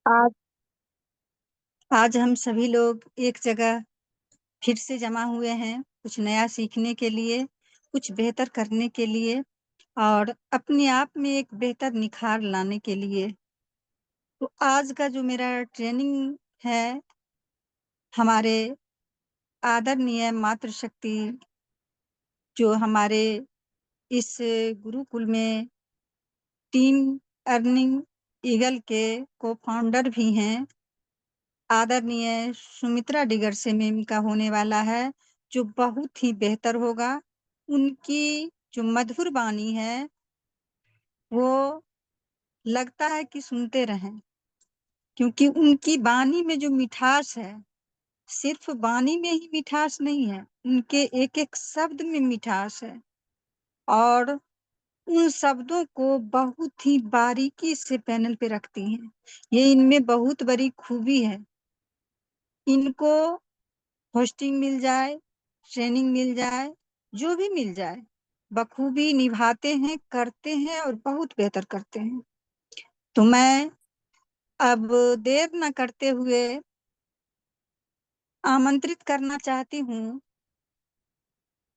आज आज हम सभी लोग एक जगह फिर से जमा हुए हैं, कुछ नया सीखने के लिए, कुछ बेहतर करने के लिए और अपने आप में एक बेहतर निखार लाने के लिए। तो आज का जो मेरा ट्रेनिंग है, हमारे आदरणीय मातृशक्ति जो हमारे इस गुरुकुल में टीम अर्निंग ईगल के को-फाउंडर भी हैं, आदरणीय सुमित्रा डिगरसे मैम का होने वाला है, जो बहुत ही बेहतर होगा। उनकी जो मधुर वाणी है, वो लगता है कि सुनते रहें, क्योंकि उनकी वाणी में जो मिठास है, सिर्फ़ वाणी में ही मिठास नहीं है, उनके एक-एक शब्द में मिठास है और उन शब्दों को बहुत ही बारीकी से पैनल पे रखती हैं। ये इनमें बहुत बड़ी खूबी है। इनको होस्टिंग मिल जाए, ट्रेनिंग मिल जाए, जो भी मिल जाए, बखूबी निभाते हैं, करते हैं और बहुत बेहतर करते हैं। तो मैं अब देर ना करते हुए आमंत्रित करना चाहती हूँ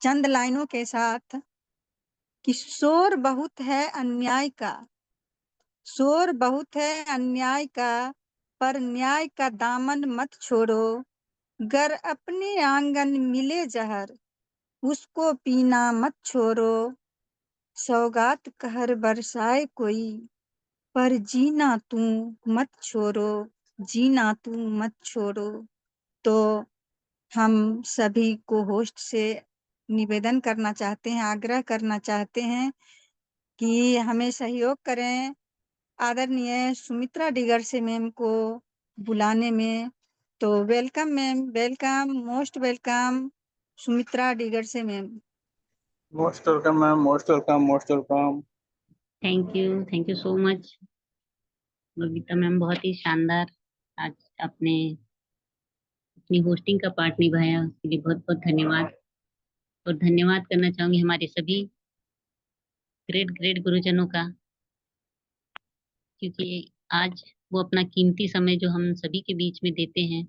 चंद लाइनों के साथ कि शोर बहुत है अन्याय का, शोर बहुत है अन्याय का, पर न्याय का दामन मत छोड़ो। गर अपने आंगन मिले जहर, उसको पीना मत छोड़ो। सौगात कहर बरसाए कोई, पर जीना तू मत छोड़ो, जीना तू मत छोड़ो। तो हम सभी को होस्ट से निवेदन करना चाहते हैं, आग्रह करना चाहते हैं कि हमें सहयोग करें आदरणीय सुमित्रा डिगरसे मैम को बुलाने में। तो welcome ma'am, welcome, most welcome Sumitra Digarse ma'am. Most welcome ma'am, most welcome, most welcome. Thank you so much Babita ma'am. बहुत ही शानदार आज आपने अपनी होस्टिंग का पार्ट निभाया, उसके लिए बहुत बहुत धन्यवाद। और धन्यवाद करना चाहूंगी हमारे सभी ग्रेट ग्रेट गुरुजनों का, क्योंकि आज वो अपना कीमती समय जो हम सभी के बीच में देते हैं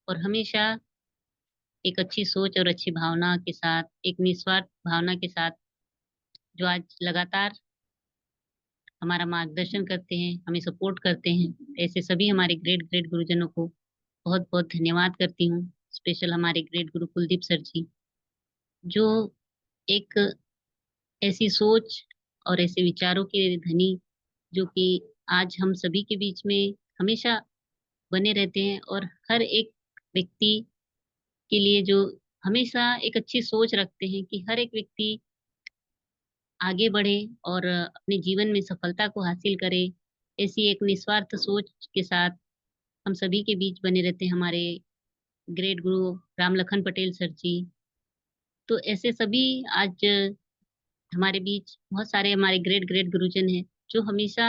और हमेशा एक अच्छी सोच और अच्छी भावना के साथ, एक निस्वार्थ भावना के साथ जो आज लगातार हमारा मार्गदर्शन करते हैं, हमें सपोर्ट करते हैं। ऐसे सभी हमारे ग्रेट ग्रेट गुरुजनों को बहुत बहुत धन्यवाद करती हूँ। स्पेशल हमारे ग्रेट गुरु कुलदीप सर जी, जो एक ऐसी सोच और ऐसे विचारों के धनी, जो कि आज हम सभी के बीच में हमेशा बने रहते हैं और हर एक व्यक्ति के लिए जो हमेशा एक अच्छी सोच रखते हैं कि हर एक व्यक्ति आगे बढ़े और अपने जीवन में सफलता को हासिल करे। ऐसी एक निस्वार्थ सोच के साथ हम सभी के बीच बने रहते हैं हमारे ग्रेट गुरु राम लखन पटेल सर जी। तो ऐसे सभी आज हमारे बीच बहुत सारे हमारे ग्रेट ग्रेट गुरुजन हैं जो हमेशा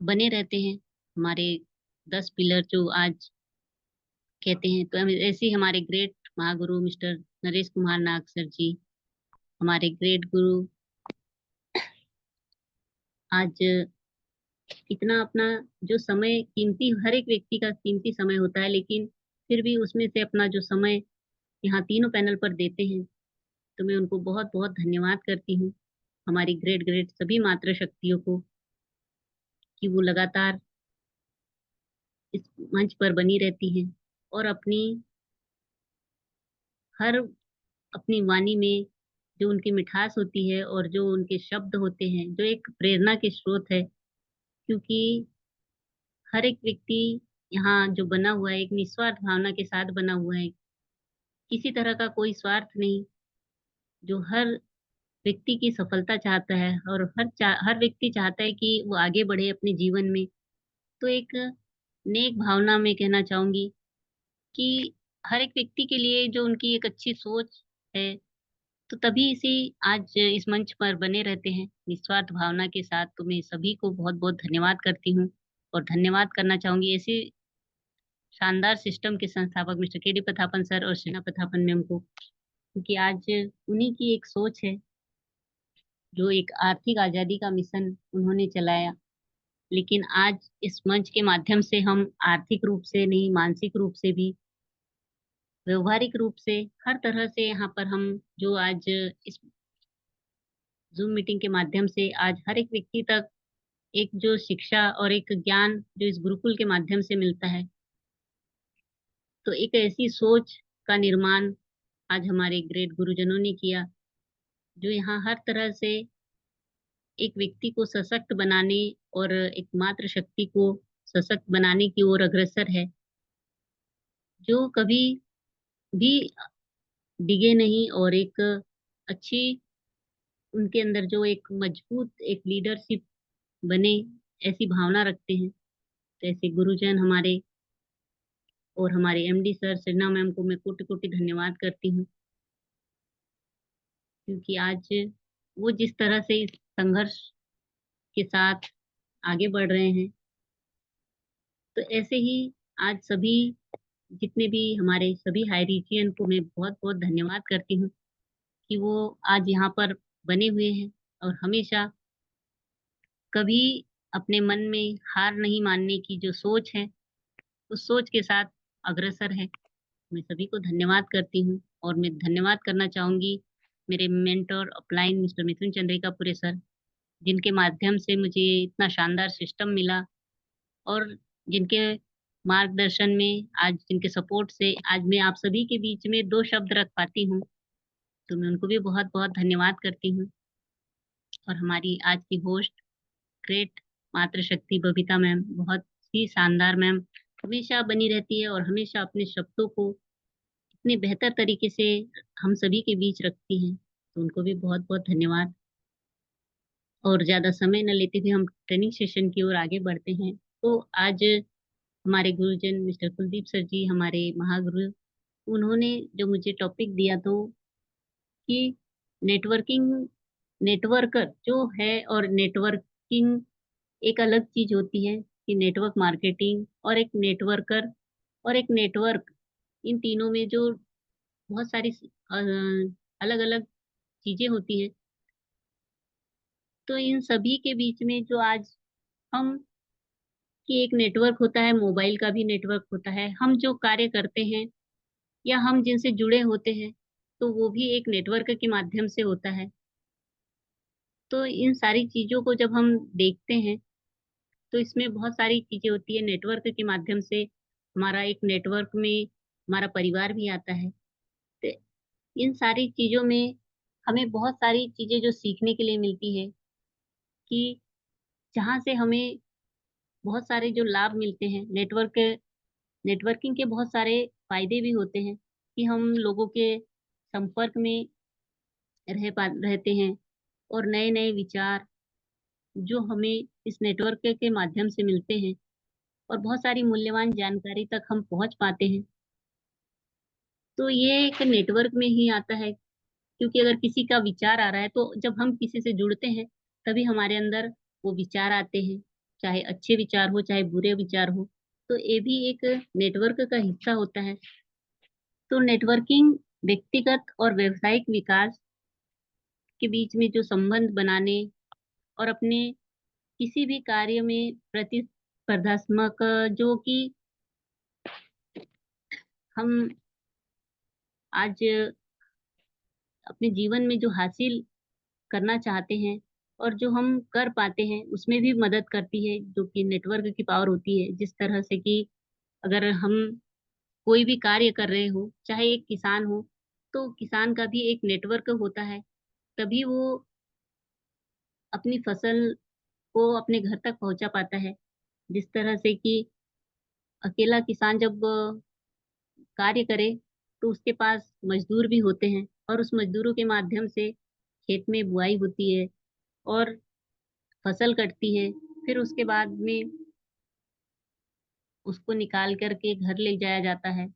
बने रहते हैं। हमारे 10 पिलर जो आज कहते हैं, तो हम ऐसे ही हमारे ग्रेट महागुरु मिस्टर नरेश कुमार नाग सर जी, हमारे ग्रेट गुरु आज इतना अपना जो समय कीमती, हर एक व्यक्ति का कीमती समय होता है, लेकिन फिर भी उसमें से अपना जो समय यहाँ तीनों पैनल पर देते हैं, तो मैं उनको बहुत बहुत धन्यवाद करती हूँ। हमारी ग्रेट ग्रेट सभी मातृ शक्तियों को कि वो लगातार इस मंच पर बनी रहती हैं और अपनी हर अपनी वाणी में जो उनकी मिठास होती है और जो उनके शब्द होते हैं, जो एक प्रेरणा के स्रोत है। क्योंकि हर एक व्यक्ति यहाँ जो बना हुआ है एक निस्वार्थ भावना के साथ बना हुआ है, किसी तरह का कोई स्वार्थ नहीं, जो हर व्यक्ति की सफलता चाहता है और हर व्यक्ति चाहता है कि वो आगे बढ़े अपने जीवन में। तो एक नेक भावना में कहना चाहूंगी कि हर एक व्यक्ति के लिए जो उनकी एक अच्छी सोच है, तो तभी इसी आज इस मंच पर बने रहते हैं निस्वार्थ भावना के साथ। तो मैं सभी को बहुत बहुत धन्यवाद करती हूँ और धन्यवाद करना चाहूंगी ऐसे शानदार सिस्टम के संस्थापक मिस्टर के डी प्रतापन सर और शेना प्रतापन मैम को, क्योंकि आज उन्हीं की एक सोच है, जो एक आर्थिक आजादी का मिशन उन्होंने चलाया लेकिन आज इस मंच के माध्यम से हम आर्थिक रूप से नहीं, मानसिक रूप से भी, व्यवहारिक रूप से, हर तरह से यहाँ पर हम जो आज इस जूम मीटिंग के माध्यम से आज हर एक व्यक्ति तक एक जो शिक्षा और एक ज्ञान जो इस गुरुकुल के माध्यम से मिलता है, तो एक ऐसी सोच का निर्माण आज हमारे ग्रेट गुरुजनों ने किया, जो यहाँ हर तरह से एक व्यक्ति को सशक्त बनाने और एक मातृ शक्ति को सशक्त बनाने की ओर अग्रसर है, जो कभी भी डिगे नहीं और एक अच्छी उनके अंदर जो एक मजबूत एक लीडरशिप बने, ऐसी भावना रखते हैं। तो ऐसे गुरुजन हमारे और हमारे एमडी सर सृजना मैम को मैं कोटि कोटि धन्यवाद करती हूँ, क्योंकि आज वो जिस तरह से इस संघर्ष के साथ आगे बढ़ रहे हैं, तो ऐसे ही आज सभी जितने भी हमारे सभी हाईरीचियन को मैं बहुत बहुत धन्यवाद करती हूँ कि वो आज यहाँ पर बने हुए हैं और हमेशा कभी अपने मन में हार नहीं मानने की जो सोच है, उस सोच के साथ अग्रसर है। मैं सभी को धन्यवाद करती हूँ और मैं धन्यवाद करना चाहूंगी मेरे मेंटर अपलाइन मिस्टर मिथुन चंद्रिकापुरे सर, जिनके माध्यम से मुझे इतना शानदार सिस्टम मिला और जिनके मार्गदर्शन में आज, जिनके सपोर्ट से आज मैं आप सभी के बीच में दो शब्द रख पाती हूँ, तो मैं उनको भी बहुत बहुत धन्यवाद करती हूँ। और हमारी आज की होस्ट ग्रेट मातृशक्ति बबीता मैम, बहुत ही शानदार मैम, हमेशा बनी रहती है और हमेशा अपने शब्दों को इतने बेहतर तरीके से हम सभी के बीच रखती हैं, तो उनको भी बहुत बहुत धन्यवाद। और ज्यादा समय न लेते हुए हम ट्रेनिंग सेशन की ओर आगे बढ़ते हैं। तो आज हमारे गुरुजन मिस्टर कुलदीप सर जी, हमारे महागुरु, उन्होंने जो मुझे टॉपिक दिया तो कि नेटवर्किंग, नेटवर्कर जो है और नेटवर्किंग एक अलग चीज होती है, कि नेटवर्क मार्केटिंग और एक नेटवर्कर और एक नेटवर्क, इन तीनों में जो बहुत सारी अलग अलग चीजें होती हैं, तो इन सभी के बीच में जो आज हम, कि एक नेटवर्क होता है, मोबाइल का भी नेटवर्क होता है, हम जो कार्य करते हैं या हम जिनसे जुड़े होते हैं, तो वो भी एक नेटवर्क के माध्यम से होता है। तो इन सारी चीजों को जब हम देखते हैं, तो इसमें बहुत सारी चीजें होती है नेटवर्क के माध्यम से। हमारा एक नेटवर्क में हमारा परिवार भी आता है। तो इन सारी चीजों में हमें बहुत सारी चीजें जो सीखने के लिए मिलती है, कि जहाँ से हमें बहुत सारे जो लाभ मिलते हैं, नेटवर्किंग के बहुत सारे फायदे भी होते हैं, कि हम लोगों के संपर्क में रहते हैं और नए नए विचार जो हमें इस नेटवर्क के माध्यम से मिलते हैं और बहुत सारी मूल्यवान जानकारी तक हम पहुंच पाते हैं। तो ये एक नेटवर्क में ही आता है, क्योंकि अगर किसी का विचार आ रहा है, तो जब हम किसी से जुड़ते हैं तभी हमारे अंदर वो विचार आते हैं, चाहे अच्छे विचार हो चाहे बुरे विचार हो। तो ये भी एक नेटवर्क का हिस्सा होता है। तो नेटवर्किंग व्यक्तिगत और व्यावसायिक विकास के बीच में जो संबंध बनाने और अपने किसी भी कार्य में प्रतिस्पर्धात्मक, जो कि हम आज अपने जीवन में जो हासिल करना चाहते हैं और जो हम कर पाते हैं, उसमें भी मदद करती है, जो कि नेटवर्क की पावर होती है। जिस तरह से कि अगर हम कोई भी कार्य कर रहे हो, चाहे एक किसान हो, तो किसान का भी एक नेटवर्क होता है, तभी वो अपनी फसल को अपने घर तक पहुंचा पाता है। जिस तरह से कि अकेला किसान जब कार्य करे, तो उसके पास मजदूर भी होते हैं और उस मजदूरों के माध्यम से खेत में बुआई होती है और फसल कटती है, फिर उसके बाद में उसको निकाल करके घर ले जाया जाता है।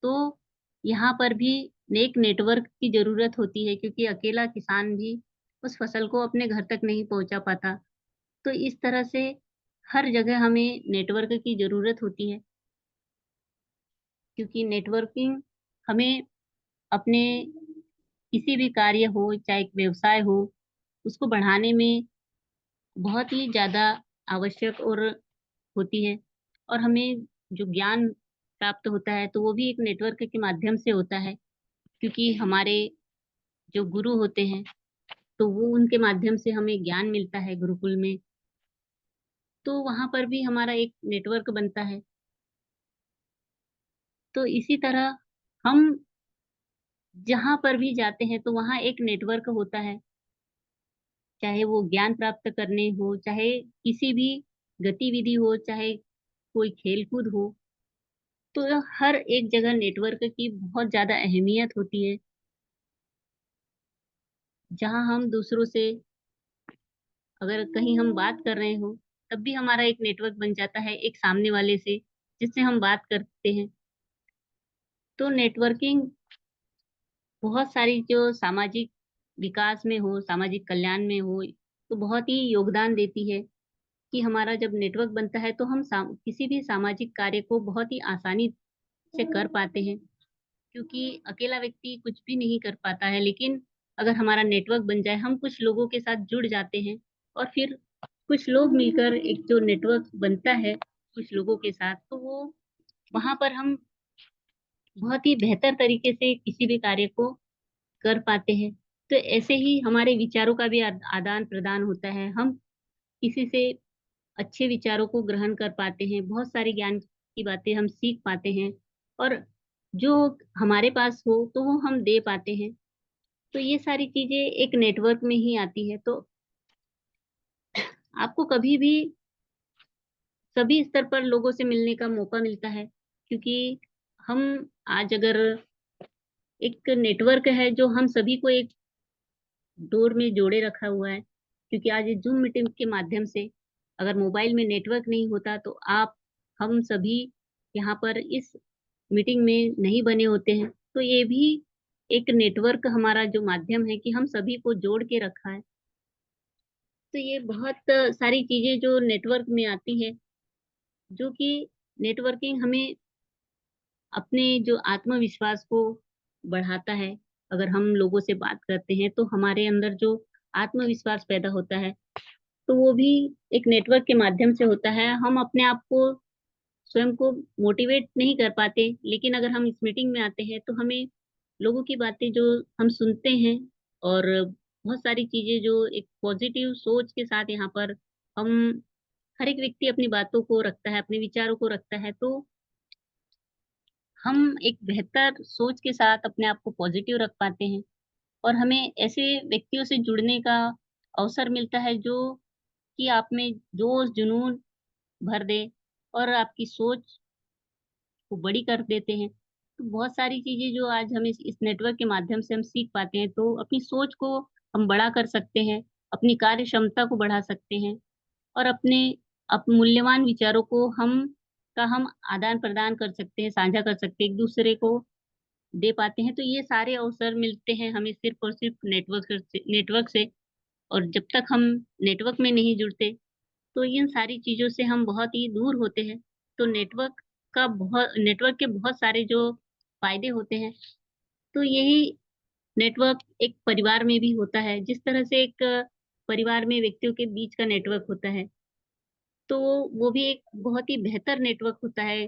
तो यहाँ पर भी एक नेटवर्क की जरूरत होती है, क्योंकि अकेला किसान भी उस फसल को अपने घर तक नहीं पहुंचा पाता। तो इस तरह से हर जगह हमें नेटवर्क की जरूरत होती है, क्योंकि नेटवर्किंग हमें अपने किसी भी कार्य हो चाहे एक व्यवसाय हो, उसको बढ़ाने में बहुत ही ज्यादा आवश्यक और होती है। और हमें जो ज्ञान प्राप्त होता है तो वो भी एक नेटवर्क के माध्यम से होता है, क्योंकि हमारे जो गुरु होते हैं तो वो उनके माध्यम से हमें ज्ञान मिलता है गुरुकुल में। तो वहां पर भी हमारा एक नेटवर्क बनता है। तो इसी तरह हम जहां पर भी जाते हैं तो वहां एक नेटवर्क होता है, चाहे वो ज्ञान प्राप्त करने हो, चाहे किसी भी गतिविधि हो, चाहे कोई खेल कूद हो। तो हर एक जगह नेटवर्क की बहुत ज्यादा अहमियत होती है। जहां हम दूसरों से अगर कहीं हम बात कर रहे हो तब भी हमारा एक नेटवर्क बन जाता है एक सामने वाले से, जिससे हम बात करते हैं। तो नेटवर्किंग बहुत सारी जो सामाजिक विकास में हो, सामाजिक कल्याण में हो, तो बहुत ही योगदान देती है। कि हमारा जब नेटवर्क बनता है तो हम किसी भी सामाजिक कार्य को बहुत ही आसानी से कर पाते हैं, क्योंकि अकेला व्यक्ति कुछ भी नहीं कर पाता है। लेकिन अगर हमारा नेटवर्क बन जाए, हम कुछ लोगों के साथ जुड़ जाते हैं और फिर कुछ लोग मिलकर एक जो नेटवर्क बनता है कुछ लोगों के साथ, तो वो वहां पर हम बहुत ही बेहतर तरीके से किसी भी कार्य को कर पाते हैं। तो ऐसे ही हमारे विचारों का भी आदान प्रदान होता है। हम किसी से अच्छे विचारों को ग्रहण कर पाते हैं, बहुत सारी ज्ञान की बातें हम सीख पाते हैं, और जो हमारे पास हो तो वो हम दे पाते हैं। तो ये सारी चीजें एक नेटवर्क में ही आती है। तो आपको कभी भी सभी स्तर पर लोगों से मिलने का मौका मिलता है, क्योंकि हम आज अगर एक नेटवर्क है जो हम सभी को एक डोर में जोड़े रखा हुआ है, क्योंकि आज जूम मीटिंग के माध्यम से अगर मोबाइल में नेटवर्क नहीं होता तो आप हम सभी यहाँ पर इस मीटिंग में नहीं बने होते हैं। तो ये भी एक नेटवर्क हमारा जो माध्यम है कि हम सभी को जोड़ के रखा है। तो ये बहुत सारी चीजें जो नेटवर्क में आती है, जो कि नेटवर्किंग हमें अपने जो आत्मविश्वास को बढ़ाता है। अगर हम लोगों से बात करते हैं तो हमारे अंदर जो आत्मविश्वास पैदा होता है, तो वो भी एक नेटवर्क के माध्यम से होता है। हम अपने आप को स्वयं को मोटिवेट नहीं कर पाते, लेकिन अगर हम इस मीटिंग में आते हैं तो हमें लोगों की बातें जो हम सुनते हैं, और बहुत सारी चीजें जो एक पॉजिटिव सोच के साथ यहाँ पर हम हर एक व्यक्ति अपनी बातों को रखता है, अपने विचारों को रखता है, तो हम एक बेहतर सोच के साथ अपने आप को पॉजिटिव रख पाते हैं। और हमें ऐसे व्यक्तियों से जुड़ने का अवसर मिलता है जो कि आप में जोश जुनून भर दे और आपकी सोच को बड़ी कर देते हैं। तो बहुत सारी चीजें जो आज हम इस नेटवर्क के माध्यम से हम सीख पाते हैं, तो अपनी सोच को हम बड़ा कर सकते हैं, अपनी कार्य क्षमता को बढ़ा सकते हैं, और अपने मूल्यवान विचारों को हम आदान प्रदान कर सकते हैं, साझा कर सकते हैं, एक दूसरे को दे पाते हैं। तो ये सारे अवसर मिलते हैं हमें सिर्फ और सिर्फ नेटवर्क से। और जब तक हम नेटवर्क में नहीं जुड़ते तो इन सारी चीजों से हम बहुत ही दूर होते हैं। तो नेटवर्क के बहुत सारे जो फायदे होते हैं, तो यही नेटवर्क एक परिवार में भी होता है। जिस तरह से एक परिवार में व्यक्तियों के बीच का नेटवर्क होता है, तो वो भी एक बहुत ही बेहतर नेटवर्क होता है।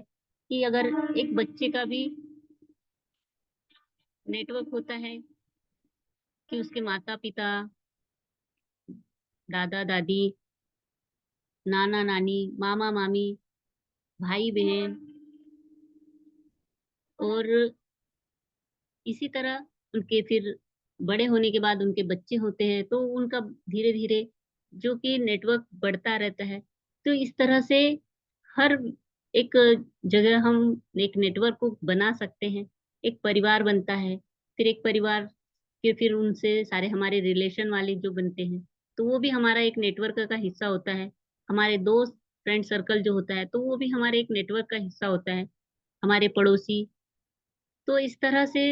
कि अगर एक बच्चे का भी नेटवर्क होता है कि उसके माता पिता, दादा दादी, नाना नानी, मामा मामी, भाई बहन, और इसी तरह उनके फिर बड़े होने के बाद उनके बच्चे होते हैं, तो उनका धीरे धीरे जो कि नेटवर्क बढ़ता रहता है। तो इस तरह से हर एक जगह हम एक नेटवर्क को बना सकते हैं। एक परिवार बनता है, फिर एक परिवार के फिर उनसे सारे हमारे रिलेशन वाले जो बनते हैं, तो वो भी हमारा एक नेटवर्क का हिस्सा होता है। हमारे दोस्त फ्रेंड सर्कल जो होता है, तो वो भी हमारे एक नेटवर्क का हिस्सा होता है। हमारे पड़ोसी। तो इस तरह से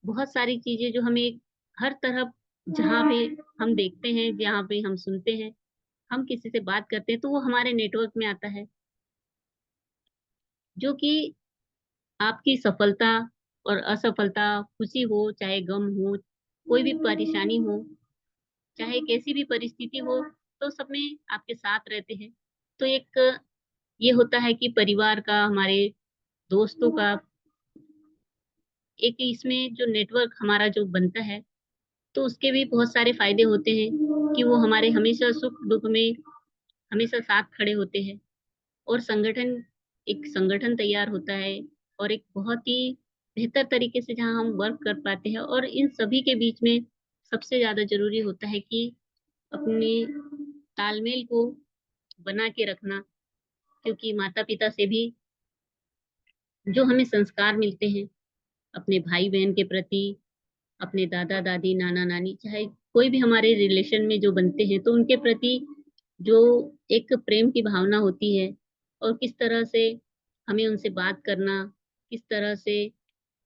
बहुत सारी चीजें जो हमें हर तरफ, जहाँ पे हम देखते हैं, जहाँ पे हम सुनते हैं, हम किसी से बात करते हैं, तो वो हमारे नेटवर्क में आता है। जो कि आपकी सफलता और असफलता, खुशी हो चाहे गम हो, कोई भी परेशानी हो, चाहे कैसी भी परिस्थिति हो, तो सब में आपके साथ रहते हैं। तो एक ये होता है कि परिवार का, हमारे दोस्तों का एक इसमें जो नेटवर्क हमारा जो बनता है, तो उसके भी बहुत सारे फ़ायदे होते हैं कि वो हमारे हमेशा सुख-दुःख में हमेशा साथ खड़े होते हैं। और एक संगठन तैयार होता है और एक बहुत ही बेहतर तरीके से जहाँ हम वर्क कर पाते हैं, और इन सभी के बीच में सबसे ज़्यादा ज़रूरी होता है कि अपने तालमेल को बना के रखना, क्योंकि माता-पिता से भी जो हमें संस्कार मिलते हैं, अपने भाई-बहन के प्रति, अपने दादा-दादी, नाना-नानी, चाहे कोई भी हमारे रिलेशन में जो बनते हैं, तो उनके प्रति जो एक प्रेम की भावना होती है और किस तरह से हमें उनसे बात करना, किस तरह से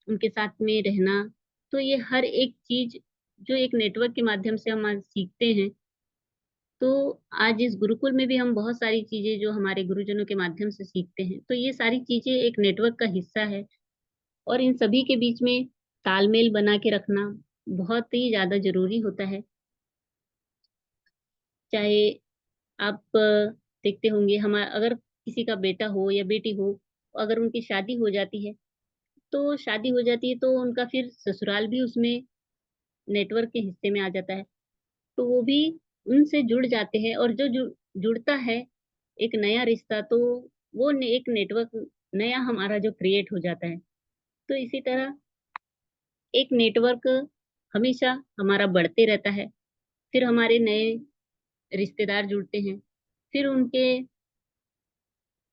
उनके साथ में रहना, तो ये हर एक चीज़ जो एक नेटवर्क के माध्यम से हम आज सीखते हैं। तो आज इस गुरुकुल में भी हम बहुत सारी चीज़ें जो हमारे गुरुजनों के माध्यम से सीखते हैं, तो ये सारी चीज़ें एक नेटवर्क का हिस्सा है। और इन सभी के बीच में तालमेल बना के रखना बहुत ही ज़्यादा ज़रूरी होता है। चाहे आप देखते होंगे, अगर किसी का बेटा हो या बेटी हो, अगर उनकी शादी हो जाती है, तो शादी हो जाती है तो उनका फिर ससुराल भी उसमें नेटवर्क के हिस्से में आ जाता है। तो वो भी उनसे जुड़ जाते हैं, और जो जुड़ता है एक नया रिश्ता, तो वो एक नेटवर्क नया हमारा जो क्रिएट हो जाता है। तो इसी तरह एक नेटवर्क हमेशा हमारा बढ़ते रहता है। फिर हमारे नए रिश्तेदार जुड़ते हैं, फिर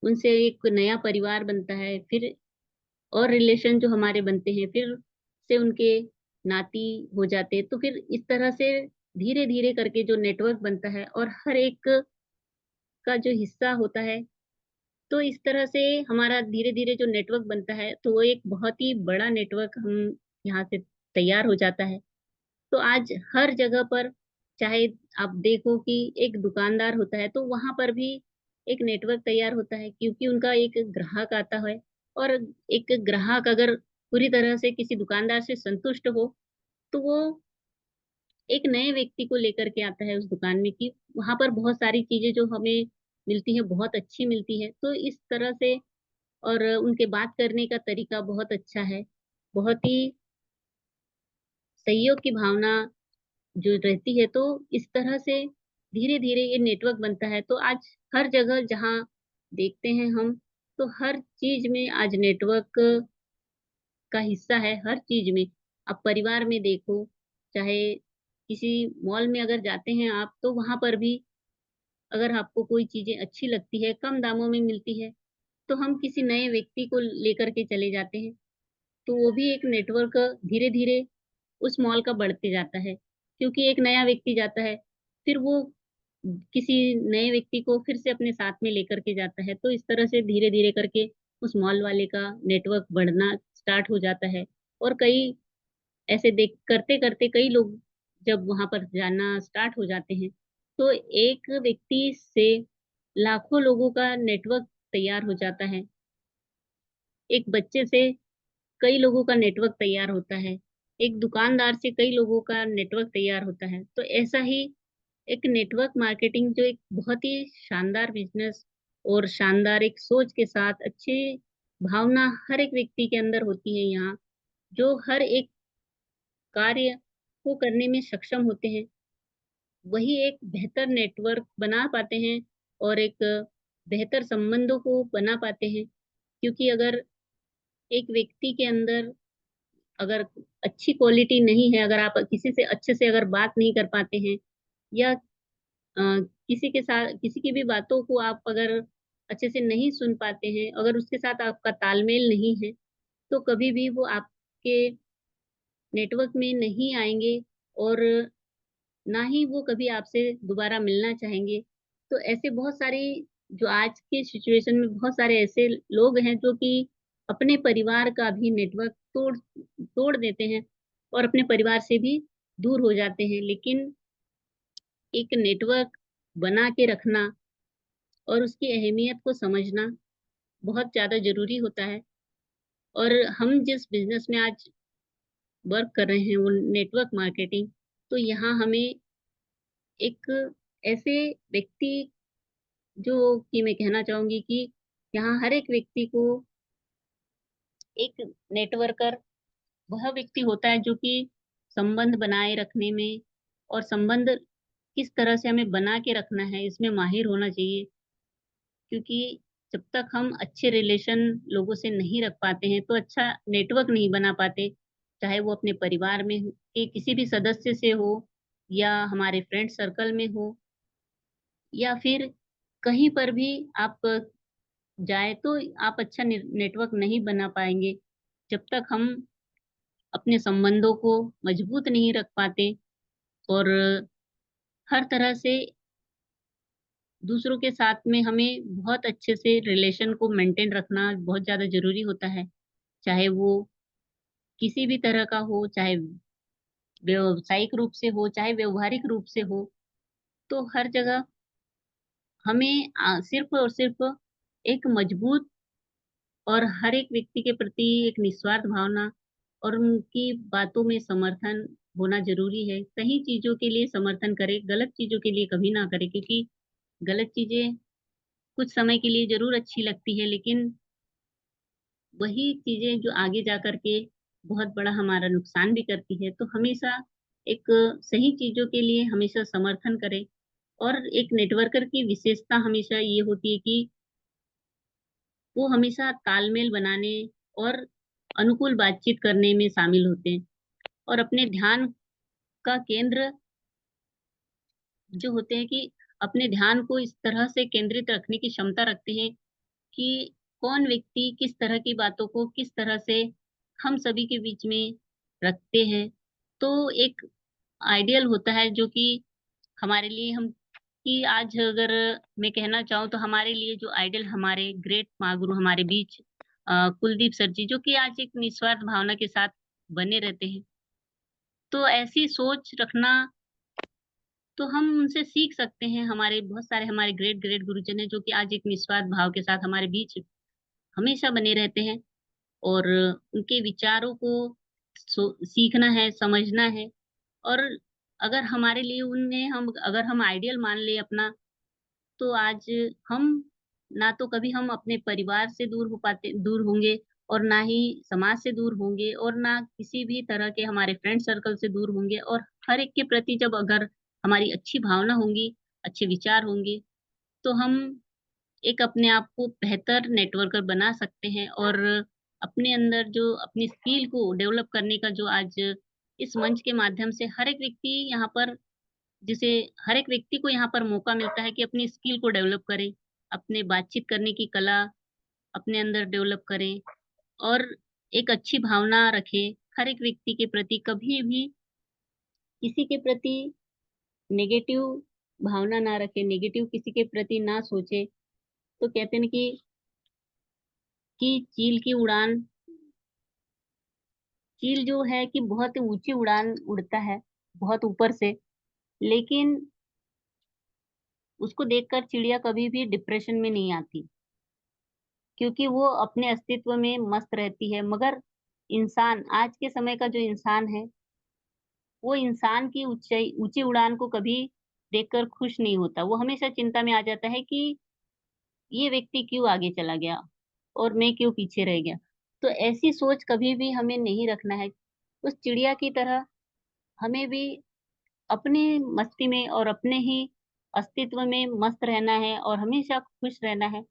उनसे एक नया परिवार बनता है, फिर और रिलेशन जो हमारे बनते हैं, फिर से उनके नाती हो जाते हैं। तो फिर इस तरह से धीरे-धीरे करके जो नेटवर्क बनता है और हर एक का जो हिस्सा होता है, तो इस तरह से हमारा धीरे-धीरे जो नेटवर्क बनता है, तो वो एक बहुत ही बड़ा नेटवर्क हम यहाँ से तैयार हो जाता है। तो आज हर जगह पर, चाहे आप देखो कि एक दुकानदार होता है, तो वहाँ पर भी एक नेटवर्क तैयार होता है, क्योंकि उनका एक ग्राहक आता है, और एक ग्राहक अगर पूरी तरह से किसी दुकानदार से संतुष्ट हो, तो वो एक नए व्यक्ति को लेकर के आता है उस दुकान में, कि वहाँ पर बहुत सारी चीज़ें जो हमें मिलती हैं, बहुत अच्छी मिलती हैं। तो इस तरह से, और उनके बात करने का तरीका बहुत अच्छा है। बहुत ही सहयोग की भावना जो रहती है, तो इस तरह से धीरे-धीरे ये नेटवर्क बनता है। तो आज हर जगह जहाँ देखते हैं हम, तो हर चीज़ में आज नेटवर्क का हिस्सा है, हर चीज़ में। आप परिवार में देखो, चाहे किसी मॉल में अगर जाते हैं आप, तो वहाँ पर भी अगर आपको कोई चीज़ें अच्छी लगती है, कम दामों में मिलती है, तो हम किसी नए व्यक्ति को लेकर के चले जाते हैं। तो वो भी एक नेटवर्क धीरे-धीरे उस मॉल का बढ़ते जाता है, क्योंकि एक नया व्यक्ति जाता है, फिर वो किसी नए व्यक्ति को फिर से अपने साथ में लेकर के जाता है। तो इस तरह से धीरे-धीरे करके उस मॉल वाले का नेटवर्क बढ़ना स्टार्ट हो जाता है। और कई ऐसे देख करते-करते कई लोग जब वहाँ पर जाना स्टार्ट हो जाते हैं, तो एक व्यक्ति से लाखों लोगों का नेटवर्क तैयार हो जाता है। एक बच्चे से कई लोगों का नेटवर्क तैयार होता है। एक दुकानदार से कई लोगों का नेटवर्क तैयार होता है। तो ऐसा ही एक नेटवर्क मार्केटिंग जो एक बहुत ही शानदार बिज़नेस और शानदार एक सोच के साथ अच्छी भावना हर एक व्यक्ति के अंदर होती है यहाँ, जो हर एक कार्य को करने में सक्षम होते हैं, वही एक बेहतर नेटवर्क बना पाते हैं और एक बेहतर संबंधों को बना पाते हैं। क्योंकि अगर एक व्यक्ति के अंदर अगर अच्छी क्वालिटी नहीं है, अगर आप किसी से अच्छे से अगर बात नहीं कर पाते हैं, या किसी की भी बातों को आप अगर अच्छे से नहीं सुन पाते हैं, अगर उसके साथ आपका तालमेल नहीं है, तो कभी भी वो आपके नेटवर्क में नहीं आएँगे, और ना ही वो कभी आपसे दोबारा मिलना चाहेंगे। तो ऐसे बहुत सारी, जो आज के सिचुएशन में बहुत सारे ऐसे लोग हैं जो कि अपने परिवार का भी नेटवर्क तोड़ तोड़ देते हैं और अपने परिवार से भी दूर हो जाते हैं। लेकिन एक नेटवर्क बना के रखना और उसकी अहमियत को समझना बहुत ज़्यादा ज़रूरी होता है। और हम जिस बिज़नेस में आज वर्क कर रहे हैं, वो नेटवर्क मार्केटिंग, तो यहाँ हमें एक ऐसे व्यक्ति जो कि मैं कहना चाहूंगी कि यहाँ हर एक व्यक्ति को एक नेटवर्कर वह व्यक्ति होता है जो कि संबंध बनाए रखने में और संबंध किस तरह से हमें बना के रखना है इसमें माहिर होना चाहिए। क्योंकि जब तक हम अच्छे रिलेशन लोगों से नहीं रख पाते हैं तो अच्छा नेटवर्क नहीं बना पाते, चाहे वो अपने परिवार में के किसी भी सदस्य से हो या हमारे फ्रेंड सर्कल में हो या फिर कहीं पर भी आप जाए तो आप अच्छा नेटवर्क नहीं बना पाएंगे जब तक हम अपने संबंधों को मजबूत नहीं रख पाते और हर तरह से दूसरों के साथ में हमें बहुत अच्छे से रिलेशन को मेंटेन रखना बहुत ज्यादा जरूरी होता है। चाहे वो किसी भी तरह का हो, चाहे व्यवसायिक रूप से हो, चाहे व्यवहारिक रूप से हो, तो हर जगह हमें सिर्फ और सिर्फ एक मजबूत और हर एक व्यक्ति के प्रति एक निस्वार्थ भावना और उनकी बातों में समर्थन होना जरूरी है। सही चीजों के लिए समर्थन करें, गलत चीजों के लिए कभी ना करें, क्योंकि गलत चीजें कुछ समय के लिए जरूर अच्छी लगती है लेकिन वही चीजें जो आगे जा करके बहुत बड़ा हमारा नुकसान भी करती है। तो हमेशा एक सही चीजों के लिए हमेशा समर्थन करें। और एक नेटवर्कर की विशेषता हमेशा ये होती है कि वो हमेशा तालमेल बनाने और अनुकूल बातचीत करने में शामिल होते हैं और अपने ध्यान का केंद्र जो होते हैं कि अपने ध्यान को इस तरह से केंद्रित रखने की क्षमता रखते हैं कि कौन व्यक्ति किस तरह की बातों को किस तरह से हम सभी के बीच में रखते हैं। तो एक आइडियल होता है जो कि हमारे लिए हम कि आज अगर मैं कहना चाहूँ तो हमारे लिए जो आइडियल हमारे ग्रेट महागुरु हमारे बीच कुलदीप सर जी जो कि आज एक निस्वार्थ भावना के साथ बने रहते हैं। तो ऐसी सोच रखना तो हम उनसे सीख सकते हैं। हमारे बहुत सारे हमारे ग्रेट ग्रेट गुरुजन हैं जो कि आज एक निस्वार्थ भाव के साथ हमारे बीच हमेशा बने रहते हैं और उनके विचारों को सीखना है, समझना है। और अगर हमारे लिए उन्हें हम अगर हम आइडियल मान ले अपना, तो आज हम ना तो कभी हम अपने परिवार से दूर होंगे और ना ही समाज से दूर होंगे और ना किसी भी तरह के हमारे फ्रेंड सर्कल से दूर होंगे। और हर एक के प्रति जब अगर हमारी अच्छी भावना होंगी, अच्छे विचार होंगे, तो हम एक अपने आप को बेहतर नेटवर्कर बना सकते हैं और अपने अंदर जो अपनी स्किल को डेवलप करने का जो आज इस मंच के माध्यम से हर एक व्यक्ति यहाँ पर जिसे हर एक व्यक्ति को यहाँ पर मौका मिलता है कि अपनी स्किल को डेवलप करे, अपने बातचीत करने की कला अपने अंदर डेवलप करें और एक अच्छी भावना रखे हर एक व्यक्ति के प्रति। कभी भी किसी के प्रति नेगेटिव भावना ना रखे, नेगेटिव किसी के प्रति ना सोचे। तो कहते हैं ना कि चील की उड़ान चील जो है कि बहुत ऊंची उड़ान उड़ता है, बहुत ऊपर से, लेकिन उसको देखकर चिड़िया कभी भी डिप्रेशन में नहीं आती क्योंकि वो अपने अस्तित्व में मस्त रहती है। मगर इंसान, आज के समय का जो इंसान है, वो इंसान की ऊंचाई ऊंची उड़ान को कभी देखकर खुश नहीं होता। वो हमेशा चिंता में आ जाता है कि ये व्यक्ति क्यों आगे चला गया और मैं क्यों पीछे रह गया। तो ऐसी सोच कभी भी हमें नहीं रखना है। उस चिड़िया की तरह हमें भी अपने मस्ती में और अपने ही अस्तित्व में मस्त रहना है और हमेशा खुश रहना है।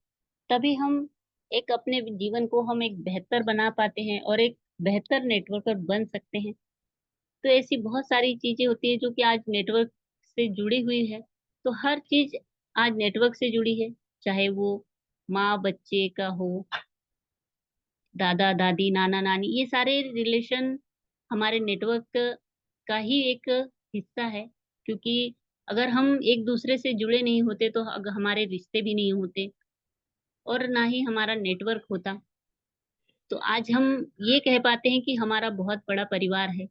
तभी हम एक अपने जीवन को हम एक बेहतर बना पाते हैं और एक बेहतर नेटवर्कर बन सकते हैं। तो ऐसी बहुत सारी चीजें होती है जो कि आज नेटवर्क से जुड़ी हुई है। तो हर चीज आज नेटवर्क से जुड़ी है, चाहे वो माँ बच्चे का हो, दादा दादी नाना नानी, ये सारे रिलेशन हमारे नेटवर्क का ही एक हिस्सा है। क्योंकि अगर हम एक दूसरे से जुड़े नहीं होते तो हमारे रिश्ते भी नहीं होते और ना ही हमारा नेटवर्क होता। तो आज हम ये कह पाते हैं कि हमारा बहुत बड़ा परिवार है।